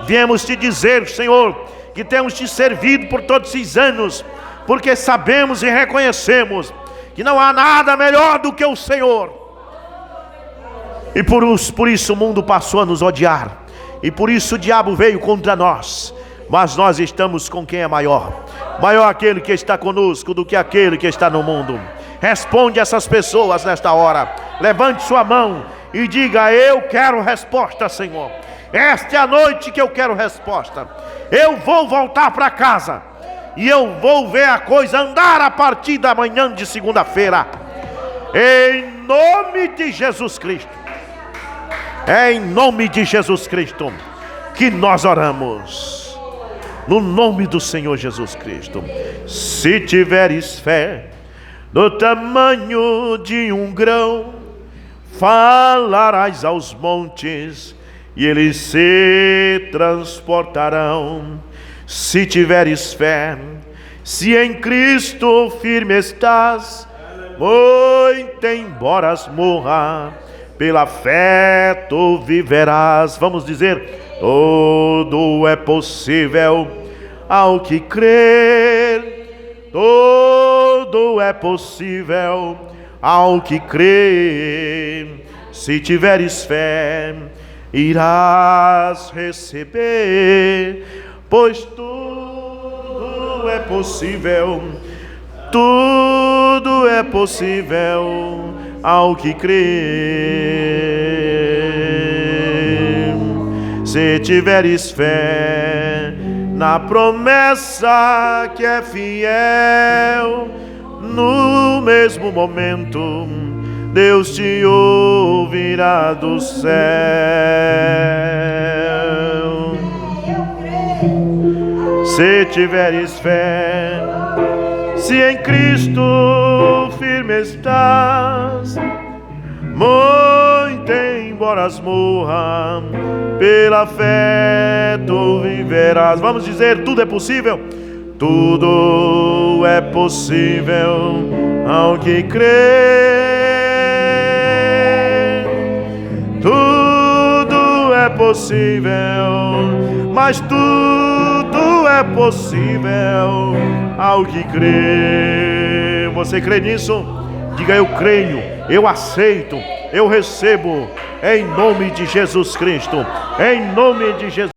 Viemos te dizer, Senhor, que temos te servido por todos esses anos, porque sabemos e reconhecemos que não há nada melhor do que o Senhor. E por isso o mundo passou a nos odiar, e por isso o diabo veio contra nós. Mas nós estamos com quem é maior. Maior aquele que está conosco do que aquele que está no mundo. Responde essas pessoas nesta hora. Levante sua mão e diga: eu quero resposta, Senhor. Esta é a noite que eu quero resposta. Eu vou voltar para casa e eu vou ver a coisa andar a partir da manhã de segunda-feira. Em nome de Jesus Cristo. É em nome de Jesus Cristo que nós oramos. No nome do Senhor Jesus Cristo. Se tiveres fé do tamanho de um grão, falarás aos montes e eles se transportarão. Se tiveres fé, se em Cristo firme estás, muito embora morra, pela fé tu viverás. Vamos dizer: tudo é possível ao que crer. Tudo é possível ao que crer. Se tiveres fé, irás receber, pois tudo é possível. Tudo é possível ao que crer. Se tiveres fé na promessa que é fiel, no mesmo momento Deus te ouvirá do céu. Se tiveres fé, se em Cristo firme estás, muito embora morra, pela fé tu viverás. Vamos dizer: tudo é possível. Tudo é possível ao que crer. Tudo é possível, mas tudo é possível ao que crer. Você crê nisso? Diga: eu creio, eu aceito, eu recebo, em nome de Jesus Cristo, em nome de Jesus.